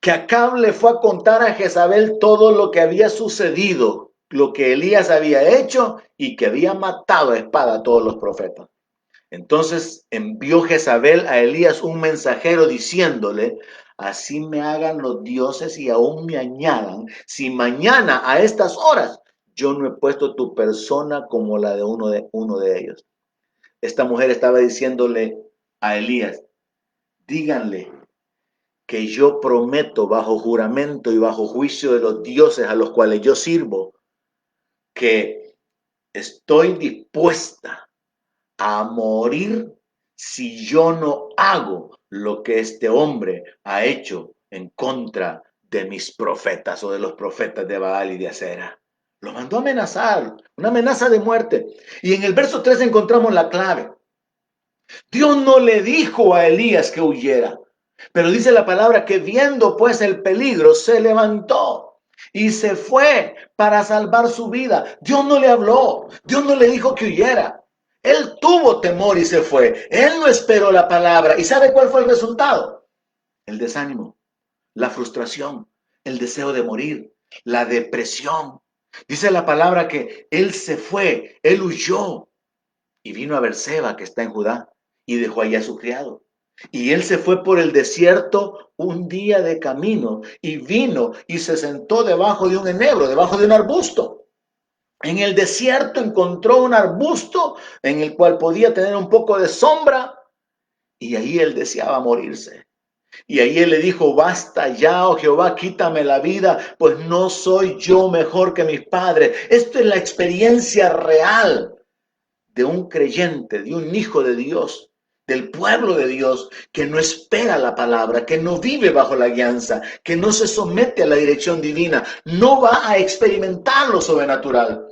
Que Acab le fue a contar a Jezabel todo lo que había sucedido, lo que Elías había hecho y que había matado a espada a todos los profetas. Entonces envió Jezabel a Elías un mensajero diciéndole: así me hagan los dioses y aún me añadan, si mañana a estas horas yo no he puesto tu persona como la de uno de ellos. Esta mujer estaba diciéndole a Elías: díganle que yo prometo bajo juramento y bajo juicio de los dioses a los cuales yo sirvo, que estoy dispuesta a morir si yo no hago lo que este hombre ha hecho en contra de mis profetas o de los profetas de Baal y de Acera. Lo mandó a amenazar, una amenaza de muerte. Y en el verso 3 encontramos la clave. Dios no le dijo a Elías que huyera, pero dice la palabra que viendo pues el peligro se levantó y se fue para salvar su vida. Dios no le habló, Dios no le dijo que huyera. Él tuvo temor y se fue. Él no esperó la palabra. ¿Y sabe cuál fue el resultado? El desánimo, la frustración, el deseo de morir, la depresión. Dice la palabra que él se fue, él huyó y vino a Berseba, que está en Judá, y dejó allá a su criado. Y él se fue por el desierto un día de camino y vino y se sentó debajo de un enebro, debajo de un arbusto. En el desierto encontró un arbusto en el cual podía tener un poco de sombra y ahí él deseaba morirse. Y ahí él le dijo, basta ya, oh Jehová, quítame la vida, pues no soy yo mejor que mis padres. Esto es la experiencia real de un creyente, de un hijo de Dios, del pueblo de Dios, que no espera la palabra, que no vive bajo la guianza, que no se somete a la dirección divina, no va a experimentar lo sobrenatural.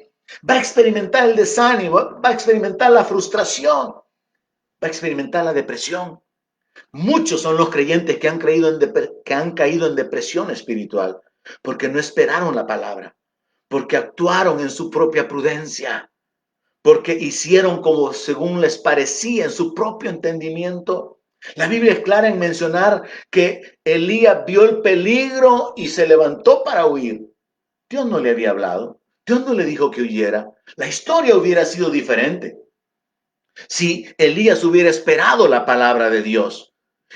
Va a experimentar el desánimo, va a experimentar la frustración, va a experimentar la depresión. Muchos son los creyentes que han caído en depresión espiritual porque no esperaron la palabra, porque actuaron en su propia prudencia, porque hicieron como según les parecía en su propio entendimiento. La Biblia es clara en mencionar que Elías vio el peligro y se levantó para huir. Dios no le había hablado, Dios no le dijo que huyera. La historia hubiera sido diferente si Elías hubiera esperado la palabra de Dios.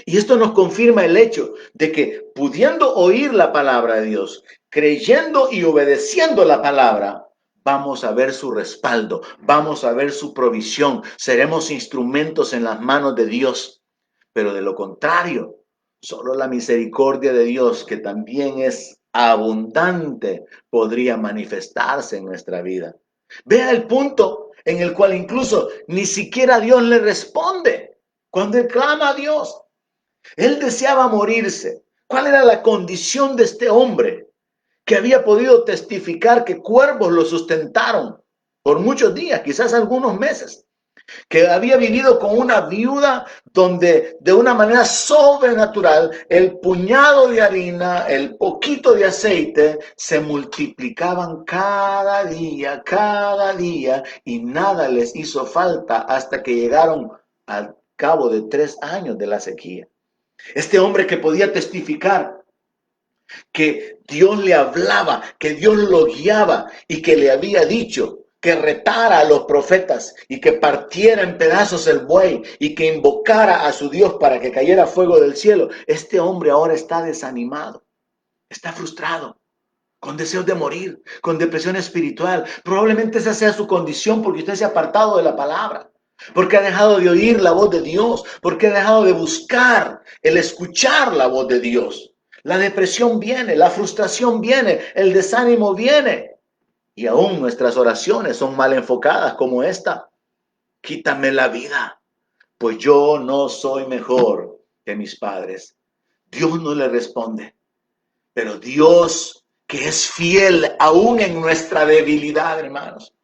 Y esto nos confirma el hecho de que pudiendo oír la palabra de Dios, creyendo y obedeciendo la palabra, vamos a ver su respaldo, vamos a ver su provisión, seremos instrumentos en las manos de Dios. Pero de lo contrario, solo la misericordia de Dios, que también es abundante, podría manifestarse en nuestra vida. Vea el punto en el cual incluso ni siquiera Dios le responde cuando él clama a Dios. Él deseaba morirse. ¿Cuál era la condición de este hombre que había podido testificar que cuervos lo sustentaron por muchos días, quizás algunos meses? Que había vivido con una viuda donde de una manera sobrenatural el puñado de harina, el poquito de aceite se multiplicaban cada día y nada les hizo falta hasta que llegaron al cabo de 3 años de la sequía. Este hombre que podía testificar que Dios le hablaba, que Dios lo guiaba y que le había dicho que retara a los profetas y que partiera en pedazos el buey y que invocara a su Dios para que cayera fuego del cielo. Este hombre ahora está desanimado, está frustrado, con deseos de morir, con depresión espiritual. Probablemente esa sea su condición porque usted se ha apartado de la palabra, porque ha dejado de oír la voz de Dios, porque ha dejado de buscar el escuchar la voz de Dios. La depresión viene, la frustración viene, el desánimo viene. Y aún nuestras oraciones son mal enfocadas como esta. Quítame la vida, pues yo no soy mejor que mis padres. Dios no le responde, pero Dios que es fiel aún en nuestra debilidad, hermanos.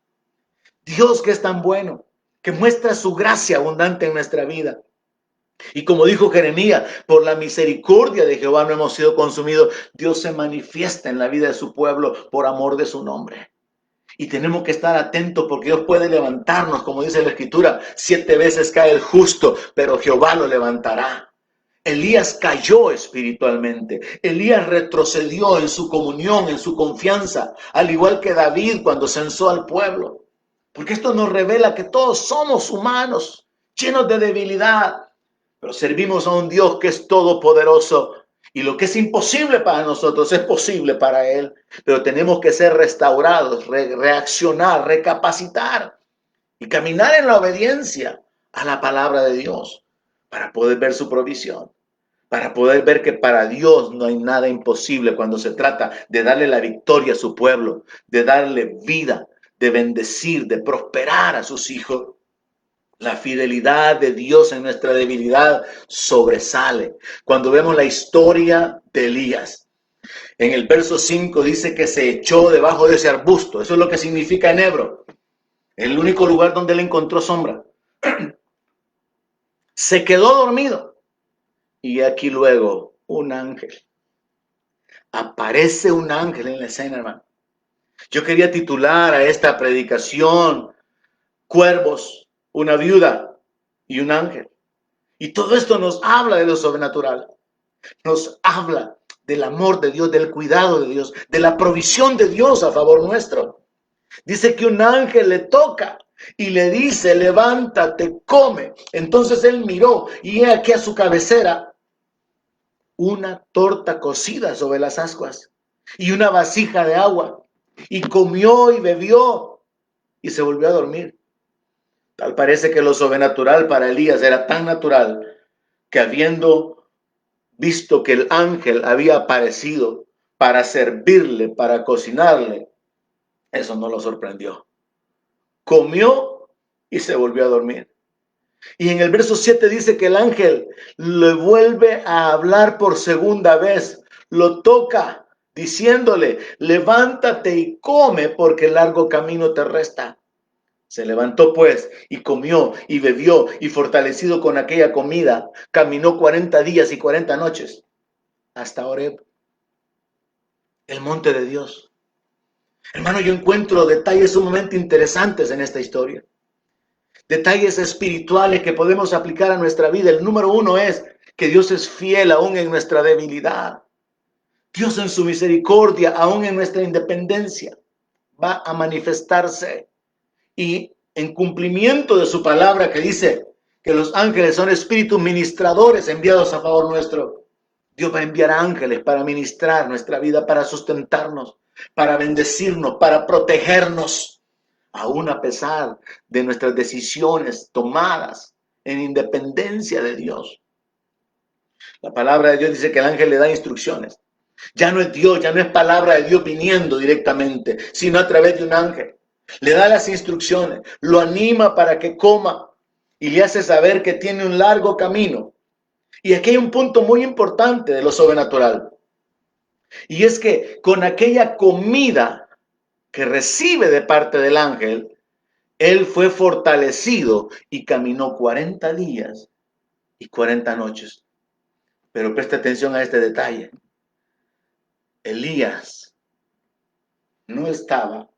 Dios que es tan bueno, que muestra su gracia abundante en nuestra vida. Y como dijo Jeremías, por la misericordia de Jehová no hemos sido consumidos. Dios se manifiesta en la vida de su pueblo por amor de su nombre. Y tenemos que estar atentos porque Dios puede levantarnos, como dice la Escritura, 7 veces cae el justo, pero Jehová lo levantará. Elías cayó espiritualmente. Elías retrocedió en su comunión, en su confianza, al igual que David cuando censó al pueblo. Porque esto nos revela que todos somos humanos, llenos de debilidad, pero servimos a un Dios que es todopoderoso. Y lo que es imposible para nosotros es posible para Él. Pero tenemos que ser restaurados, reaccionar, recapacitar y caminar en la obediencia a la palabra de Dios para poder ver su provisión, para poder ver que para Dios no hay nada imposible cuando se trata de darle la victoria a su pueblo, de darle vida, de bendecir, de prosperar a sus hijos. La fidelidad de Dios en nuestra debilidad sobresale. Cuando vemos la historia de Elías, en el verso 5 dice que se echó debajo de ese arbusto. Eso es lo que significa enebro. El único lugar donde él encontró sombra. Se quedó dormido. Y aquí luego un ángel. Aparece un ángel en la escena, hermano. Yo quería titular a esta predicación: cuervos, una viuda y un ángel. Y todo esto nos habla de lo sobrenatural. Nos habla del amor de Dios, del cuidado de Dios, de la provisión de Dios a favor nuestro. Dice que un ángel le toca y le dice, levántate, come. Entonces él miró y he aquí a su cabecera una torta cocida sobre las ascuas y una vasija de agua. Y comió y bebió y se volvió a dormir. Tal parece que lo sobrenatural para Elías era tan natural que habiendo visto que el ángel había aparecido para servirle, para cocinarle, eso no lo sorprendió. Comió y se volvió a dormir. Y en el verso 7 dice que el ángel le vuelve a hablar por segunda vez, lo toca diciéndole, levántate y come porque el largo camino te resta. Se levantó pues y comió y bebió y fortalecido con aquella comida, caminó 40 días y 40 noches hasta Horeb, el monte de Dios. Hermano, yo encuentro detalles sumamente interesantes en esta historia. Detalles espirituales que podemos aplicar a nuestra vida. El número uno es que Dios es fiel aún en nuestra debilidad. Dios en su misericordia, aún en nuestra independencia, va a manifestarse. Y en cumplimiento de su palabra que dice que los ángeles son espíritus ministradores enviados a favor nuestro, Dios va a enviar ángeles para ministrar nuestra vida, para sustentarnos, para bendecirnos, para protegernos, aún a pesar de nuestras decisiones tomadas en independencia de Dios. La palabra de Dios dice que el ángel le da instrucciones. Ya no es Dios, ya no es palabra de Dios viniendo directamente, sino a través de un ángel. Le da las instrucciones, lo anima para que coma y le hace saber que tiene un largo camino. Y aquí hay un punto muy importante de lo sobrenatural. Y es que con aquella comida que recibe de parte del ángel, él fue fortalecido y caminó 40 días y 40 noches. Pero presta atención a este detalle. Elías no estaba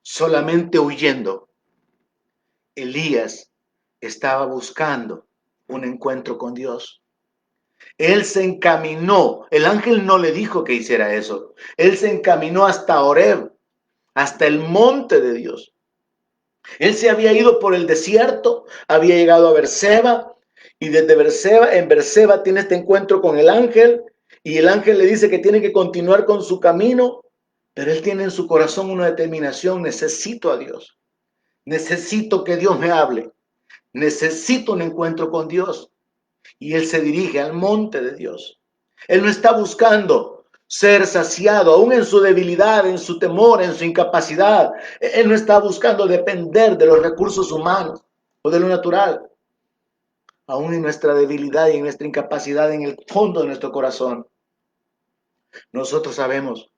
solamente huyendo. Elías estaba buscando un encuentro con Dios. Él se encaminó. El ángel no le dijo que hiciera eso. Él se encaminó hasta Horeb, hasta el monte de Dios. Él se había ido por el desierto, había llegado a Berseba y desde Berseba, en Berseba tiene este encuentro con el ángel y el ángel le dice que tiene que continuar con su camino, pero él tiene en su corazón una determinación: necesito a Dios, necesito que Dios me hable, necesito un encuentro con Dios. Y él se dirige al monte de Dios. Él no está buscando ser saciado, aún en su debilidad, en su temor, en su incapacidad. Él no está buscando depender de los recursos humanos o de lo natural. Aún en nuestra debilidad y en nuestra incapacidad, en el fondo de nuestro corazón, nosotros sabemos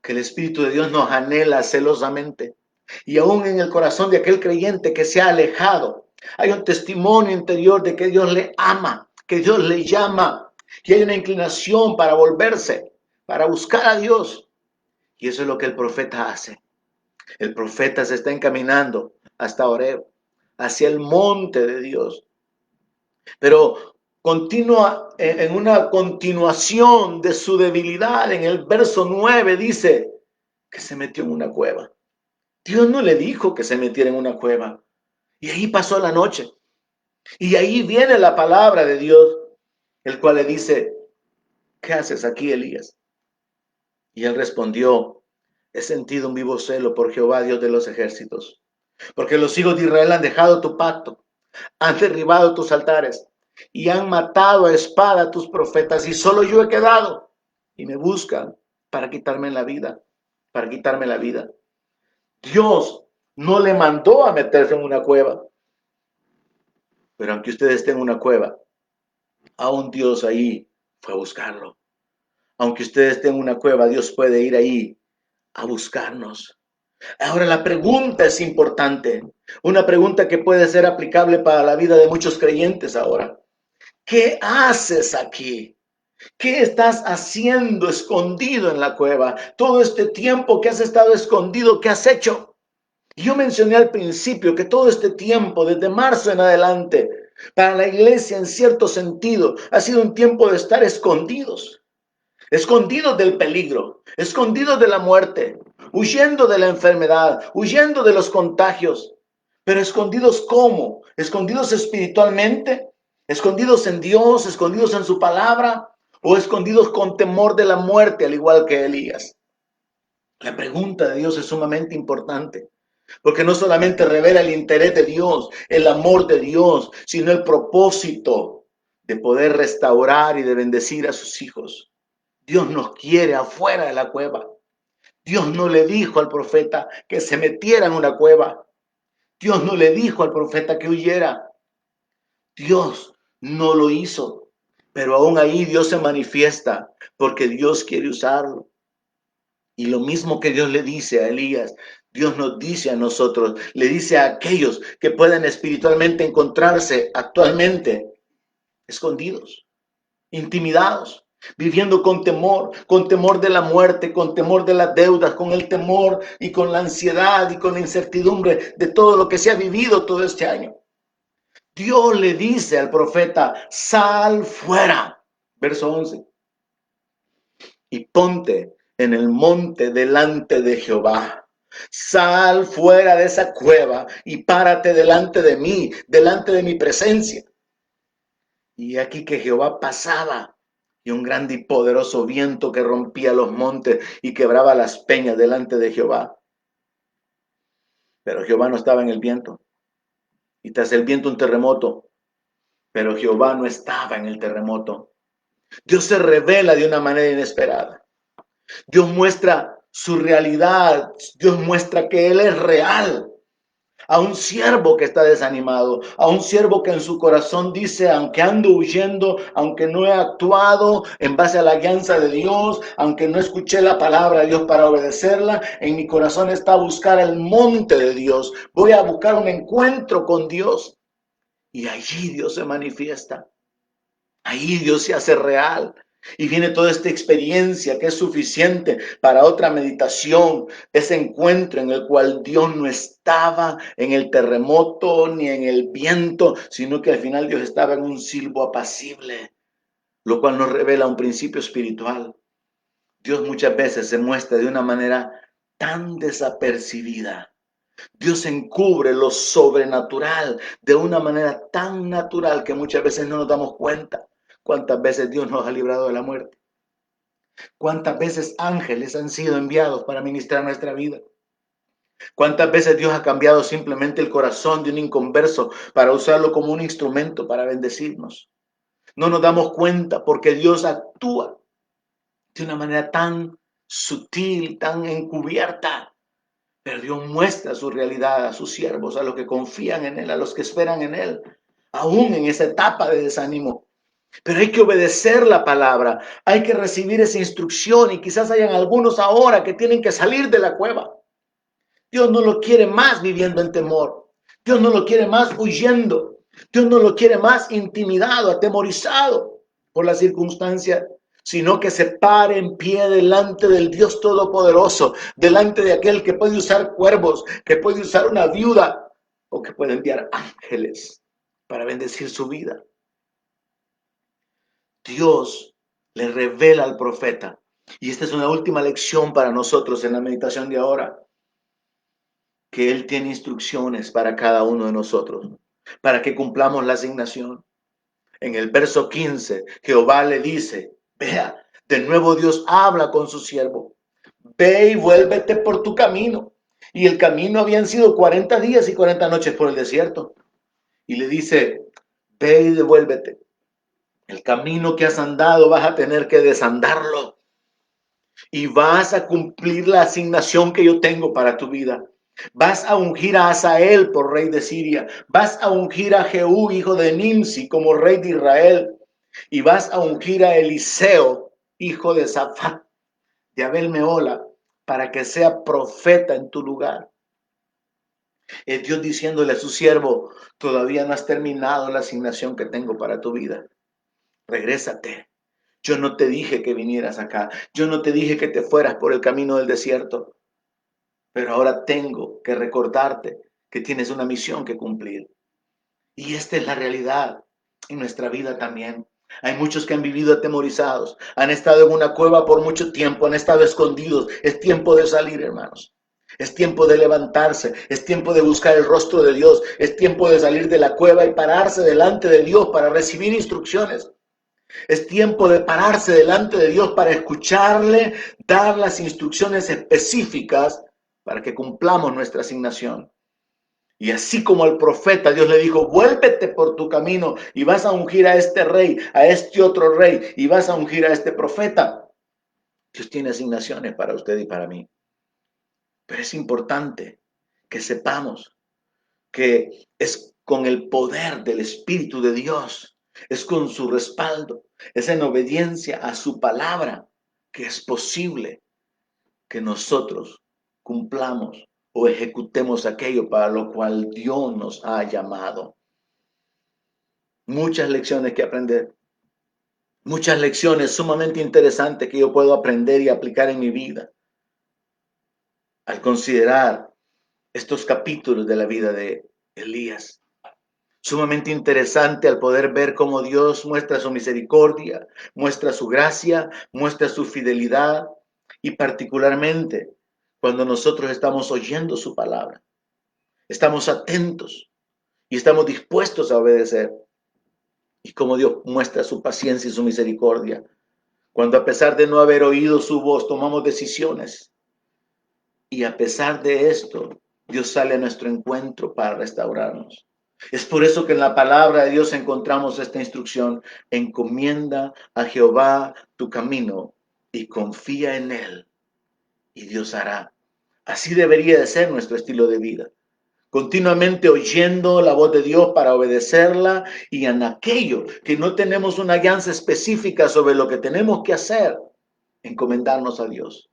que el Espíritu de Dios nos anhela celosamente. Y aún en el corazón de aquel creyente que se ha alejado, hay un testimonio interior de que Dios le ama, que Dios le llama, que hay una inclinación para volverse, para buscar a Dios. Y eso es lo que el profeta hace. El profeta se está encaminando hasta Horeb, hacia el monte de Dios. Pero continúa en una continuación de su debilidad. En el verso 9 dice que se metió en una cueva. Dios no le dijo que se metiera en una cueva. Y ahí pasó la noche. Y ahí viene la palabra de Dios, el cual le dice: ¿qué haces aquí, Elías? Y él respondió: he sentido un vivo celo por Jehová, Dios de los ejércitos, porque los hijos de Israel han dejado tu pacto, han derribado tus altares y han matado a espada a tus profetas, y solo yo he quedado, y me buscan para quitarme la vida, para quitarme la vida. Dios no le mandó a meterse en una cueva, pero aunque usted esté en una cueva, aún Dios ahí fue a buscarlo. Aunque usted esté en una cueva, Dios puede ir ahí a buscarnos. Ahora la pregunta es importante, una pregunta que puede ser aplicable para la vida de muchos creyentes ahora. ¿Qué haces aquí? ¿Qué estás haciendo escondido en la cueva? Todo este tiempo que has estado escondido, ¿qué has hecho? Yo mencioné al principio que todo este tiempo, desde marzo en adelante, para la iglesia en cierto sentido, ha sido un tiempo de estar escondidos. escondidos del peligro, escondidos de la muerte, huyendo de la enfermedad, huyendo de los contagios. Pero escondidos ¿cómo? Escondidos espiritualmente, escondidos en Dios, escondidos en su palabra, o escondidos con temor de la muerte, al igual que Elías. La pregunta de Dios es sumamente importante, porque no solamente revela el interés de Dios, el amor de Dios, sino el propósito de poder restaurar y de bendecir a sus hijos. Dios nos quiere afuera de la cueva. Dios no le dijo al profeta que se metiera en una cueva. Dios no le dijo al profeta que huyera. Dios no lo hizo. Pero aún ahí Dios se manifiesta porque Dios quiere usarlo. Y lo mismo que Dios le dice a Elías, Dios nos dice a nosotros, le dice a aquellos que pueden espiritualmente encontrarse actualmente escondidos, intimidados, viviendo con temor de la muerte, con temor de las deudas, con el temor y con la ansiedad y con la incertidumbre de todo lo que se ha vivido todo este año. Dios le dice al profeta, sal fuera, verso 11, y ponte en el monte delante de Jehová. Sal fuera de esa cueva y párate delante de mí, delante de mi presencia. Y aquí que Jehová pasaba, y un grande y poderoso viento que rompía los montes y quebraba las peñas delante de Jehová. Pero Jehová no estaba en el viento. Y tras el viento un terremoto. Pero Jehová no estaba en el terremoto. Dios se revela de una manera inesperada. Dios muestra su realidad. Dios muestra que Él es real. A un siervo que está desanimado, a un siervo que en su corazón dice, aunque ando huyendo, aunque no he actuado en base a la guianza de Dios, aunque no escuché la palabra de Dios para obedecerla, en mi corazón está buscar el monte de Dios. Voy a buscar un encuentro con Dios. Y allí Dios se manifiesta. Ahí Dios se hace real. Y viene toda esta experiencia que es suficiente para otra meditación, ese encuentro en el cual Dios no estaba en el terremoto ni en el viento, sino que al final Dios estaba en un silbo apacible, lo cual nos revela un principio espiritual. Dios muchas veces se muestra de una manera tan desapercibida. Dios encubre lo sobrenatural de una manera tan natural que muchas veces no nos damos cuenta. ¿Cuántas veces Dios nos ha librado de la muerte? ¿Cuántas veces ángeles han sido enviados para ministrar nuestra vida? ¿Cuántas veces Dios ha cambiado simplemente el corazón de un inconverso para usarlo como un instrumento para bendecirnos? No nos damos cuenta porque Dios actúa de una manera tan sutil, tan encubierta. Pero Dios muestra su realidad a sus siervos, a los que confían en Él, a los que esperan en Él, aún en esa etapa de desánimo. Pero hay que obedecer la palabra, hay que recibir esa instrucción y quizás hayan algunos ahora que tienen que salir de la cueva. Dios no lo quiere más viviendo en temor. Dios no lo quiere más huyendo. Dios no lo quiere más intimidado, atemorizado por las circunstancias, sino que se pare en pie delante del Dios Todopoderoso, delante de aquel que puede usar cuervos, que puede usar una viuda o que puede enviar ángeles para bendecir su vida. Dios le revela al profeta, y esta es una última lección para nosotros en la meditación de ahora, que Él tiene instrucciones para cada uno de nosotros, para que cumplamos la asignación. En el verso 15, Jehová le dice, vea, de nuevo Dios habla con su siervo, ve y vuélvete por tu camino. Y el camino habían sido 40 días y 40 noches por el desierto. Y le dice, ve y devuélvete. El camino que has andado vas a tener que desandarlo. Y vas a cumplir la asignación que yo tengo para tu vida. Vas a ungir a Hazael por rey de Siria. Vas a ungir a Jehú, hijo de Nimsi, como rey de Israel. Y vas a ungir a Eliseo, hijo de Safat, de Abel Meola, para que sea profeta en tu lugar. Es Dios diciéndole a su siervo, todavía no has terminado la asignación que tengo para tu vida. Regrésate. Yo no te dije que vinieras acá. Yo no te dije que te fueras por el camino del desierto. Pero ahora tengo que recordarte que tienes una misión que cumplir. Y esta es la realidad en nuestra vida también. Hay muchos que han vivido atemorizados, han estado en una cueva por mucho tiempo, han estado escondidos. Es tiempo de salir, hermanos. Es tiempo de levantarse, es tiempo de buscar el rostro de Dios, es tiempo de salir de la cueva y pararse delante de Dios para recibir instrucciones. Es tiempo de pararse delante de Dios para escucharle, dar las instrucciones específicas para que cumplamos nuestra asignación. Y así como al profeta Dios le dijo, vuélvete por tu camino y vas a ungir a este rey, a este otro rey y vas a ungir a este profeta. Dios tiene asignaciones para usted y para mí. Pero es importante que sepamos que es con el poder del Espíritu de Dios, es con su respaldo, es en obediencia a su palabra que es posible que nosotros cumplamos o ejecutemos aquello para lo cual Dios nos ha llamado. Muchas lecciones que aprender, muchas lecciones sumamente interesantes que yo puedo aprender y aplicar en mi vida al considerar estos capítulos de la vida de Elías. Sumamente interesante al poder ver cómo Dios muestra su misericordia, muestra su gracia, muestra su fidelidad y particularmente cuando nosotros estamos oyendo su palabra, estamos atentos y estamos dispuestos a obedecer y cómo Dios muestra su paciencia y su misericordia. Cuando a pesar de no haber oído su voz tomamos decisiones y a pesar de esto Dios sale a nuestro encuentro para restaurarnos. Es por eso que en la palabra de Dios encontramos esta instrucción: encomienda a Jehová tu camino y confía en él y Dios hará. Así debería de ser nuestro estilo de vida. Continuamente oyendo la voz de Dios para obedecerla y en aquello que no tenemos una guianza específica sobre lo que tenemos que hacer, encomendarnos a Dios,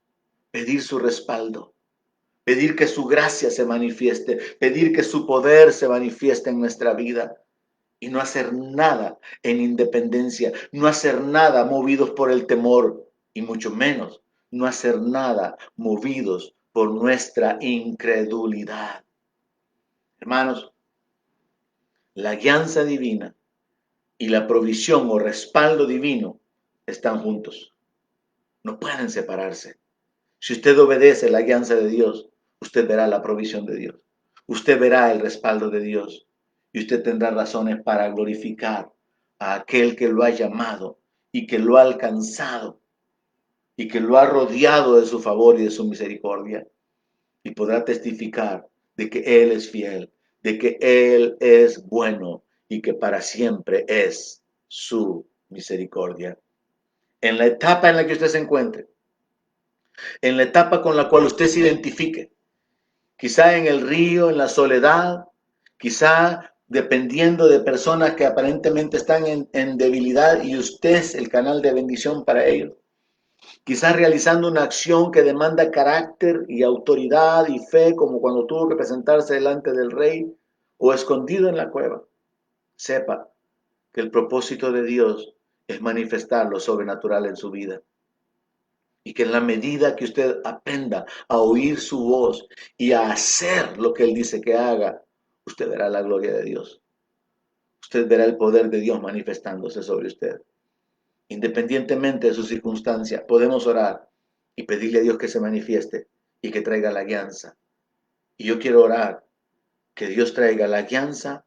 pedir su respaldo. Pedir que su gracia se manifieste, pedir que su poder se manifieste en nuestra vida y no hacer nada en independencia, no hacer nada movidos por el temor y mucho menos no hacer nada movidos por nuestra incredulidad. Hermanos, la guianza divina y la provisión o respaldo divino están juntos, no pueden separarse. Si usted obedece la guianza de Dios, usted verá la provisión de Dios. Usted verá el respaldo de Dios. Y usted tendrá razones para glorificar a aquel que lo ha llamado y que lo ha alcanzado y que lo ha rodeado de su favor y de su misericordia. Y podrá testificar de que Él es fiel, de que Él es bueno y que para siempre es su misericordia. En la etapa en la que usted se encuentre, en la etapa con la cual usted se identifique, quizá en el río, en la soledad, quizá dependiendo de personas que aparentemente están en debilidad y usted es el canal de bendición para ellos. Quizá realizando una acción que demanda carácter y autoridad y fe, como cuando tuvo que presentarse delante del rey o escondido en la cueva. Sepa que el propósito de Dios es manifestar lo sobrenatural en su vida. Y que en la medida que usted aprenda a oír su voz y a hacer lo que Él dice que haga, usted verá la gloria de Dios. Usted verá el poder de Dios manifestándose sobre usted. Independientemente de su circunstancia, podemos orar y pedirle a Dios que se manifieste y que traiga la guianza. Y yo quiero orar que Dios traiga la guianza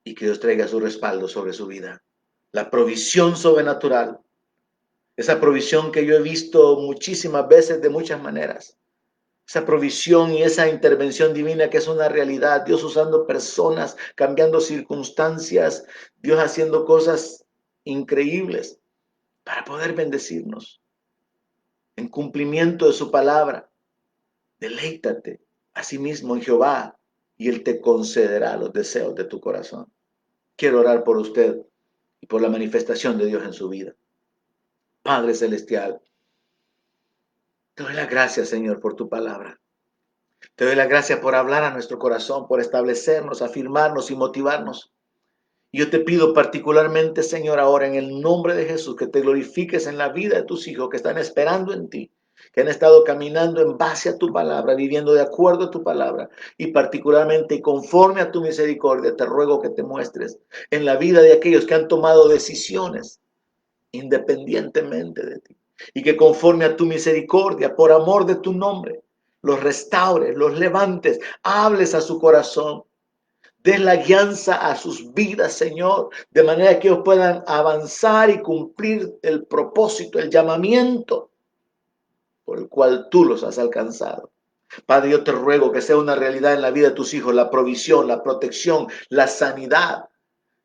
y que Dios traiga su respaldo sobre su vida. La provisión sobrenatural. Esa provisión que yo he visto muchísimas veces de muchas maneras. Esa provisión y esa intervención divina que es una realidad. Dios usando personas, cambiando circunstancias, Dios haciendo cosas increíbles para poder bendecirnos. En cumplimiento de su palabra, deleítate a sí mismo en Jehová y Él te concederá los deseos de tu corazón. Quiero orar por usted y por la manifestación de Dios en su vida. Padre Celestial, te doy las gracias, Señor, por tu palabra. Te doy las gracias por hablar a nuestro corazón, por establecernos, afirmarnos y motivarnos. Y yo te pido particularmente, Señor, ahora en el nombre de Jesús, que te glorifiques en la vida de tus hijos que están esperando en ti, que han estado caminando en base a tu palabra, viviendo de acuerdo a tu palabra y particularmente y conforme a tu misericordia, te ruego que te muestres en la vida de aquellos que han tomado decisiones independientemente de ti. Y que conforme a tu misericordia, por amor de tu nombre, los restaures, los levantes, hables a su corazón, des la guianza a sus vidas, Señor, de manera que ellos puedan avanzar y cumplir el propósito, el llamamiento por el cual tú los has alcanzado. Padre, yo te ruego que sea una realidad en la vida de tus hijos, la provisión, la protección, la sanidad.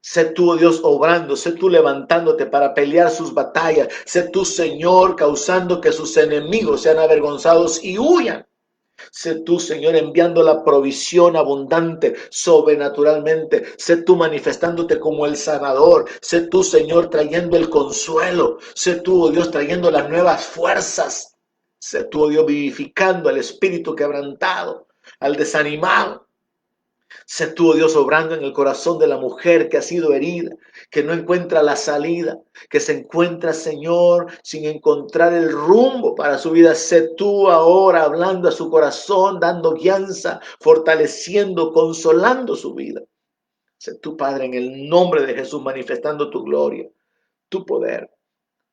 Sé tú, oh Dios, obrando, sé tú levantándote para pelear sus batallas. Sé tú, Señor, causando que sus enemigos sean avergonzados y huyan. Sé tú, Señor, enviando la provisión abundante, sobrenaturalmente. Sé tú manifestándote como el sanador. Sé tú, Señor, trayendo el consuelo. Sé tú, oh Dios, trayendo las nuevas fuerzas. Sé tú, oh Dios, vivificando al espíritu quebrantado, al desanimado. Sé tú, oh Dios, obrando en el corazón de la mujer que ha sido herida, que no encuentra la salida, que se encuentra, Señor, sin encontrar el rumbo para su vida. Sé tú ahora hablando a su corazón, dando guianza, fortaleciendo, consolando su vida. Sé tú, Padre, en el nombre de Jesús, manifestando tu gloria, tu poder.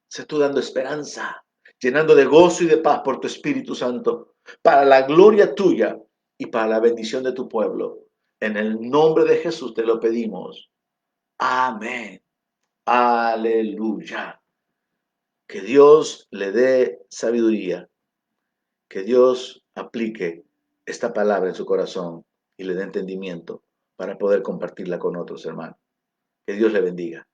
Sé tú dando esperanza, llenando de gozo y de paz por tu Espíritu Santo, para la gloria tuya y para la bendición de tu pueblo. En el nombre de Jesús te lo pedimos. Amén. Aleluya. Que Dios le dé sabiduría, que Dios aplique esta palabra en su corazón y le dé entendimiento para poder compartirla con otros hermanos. Que Dios le bendiga.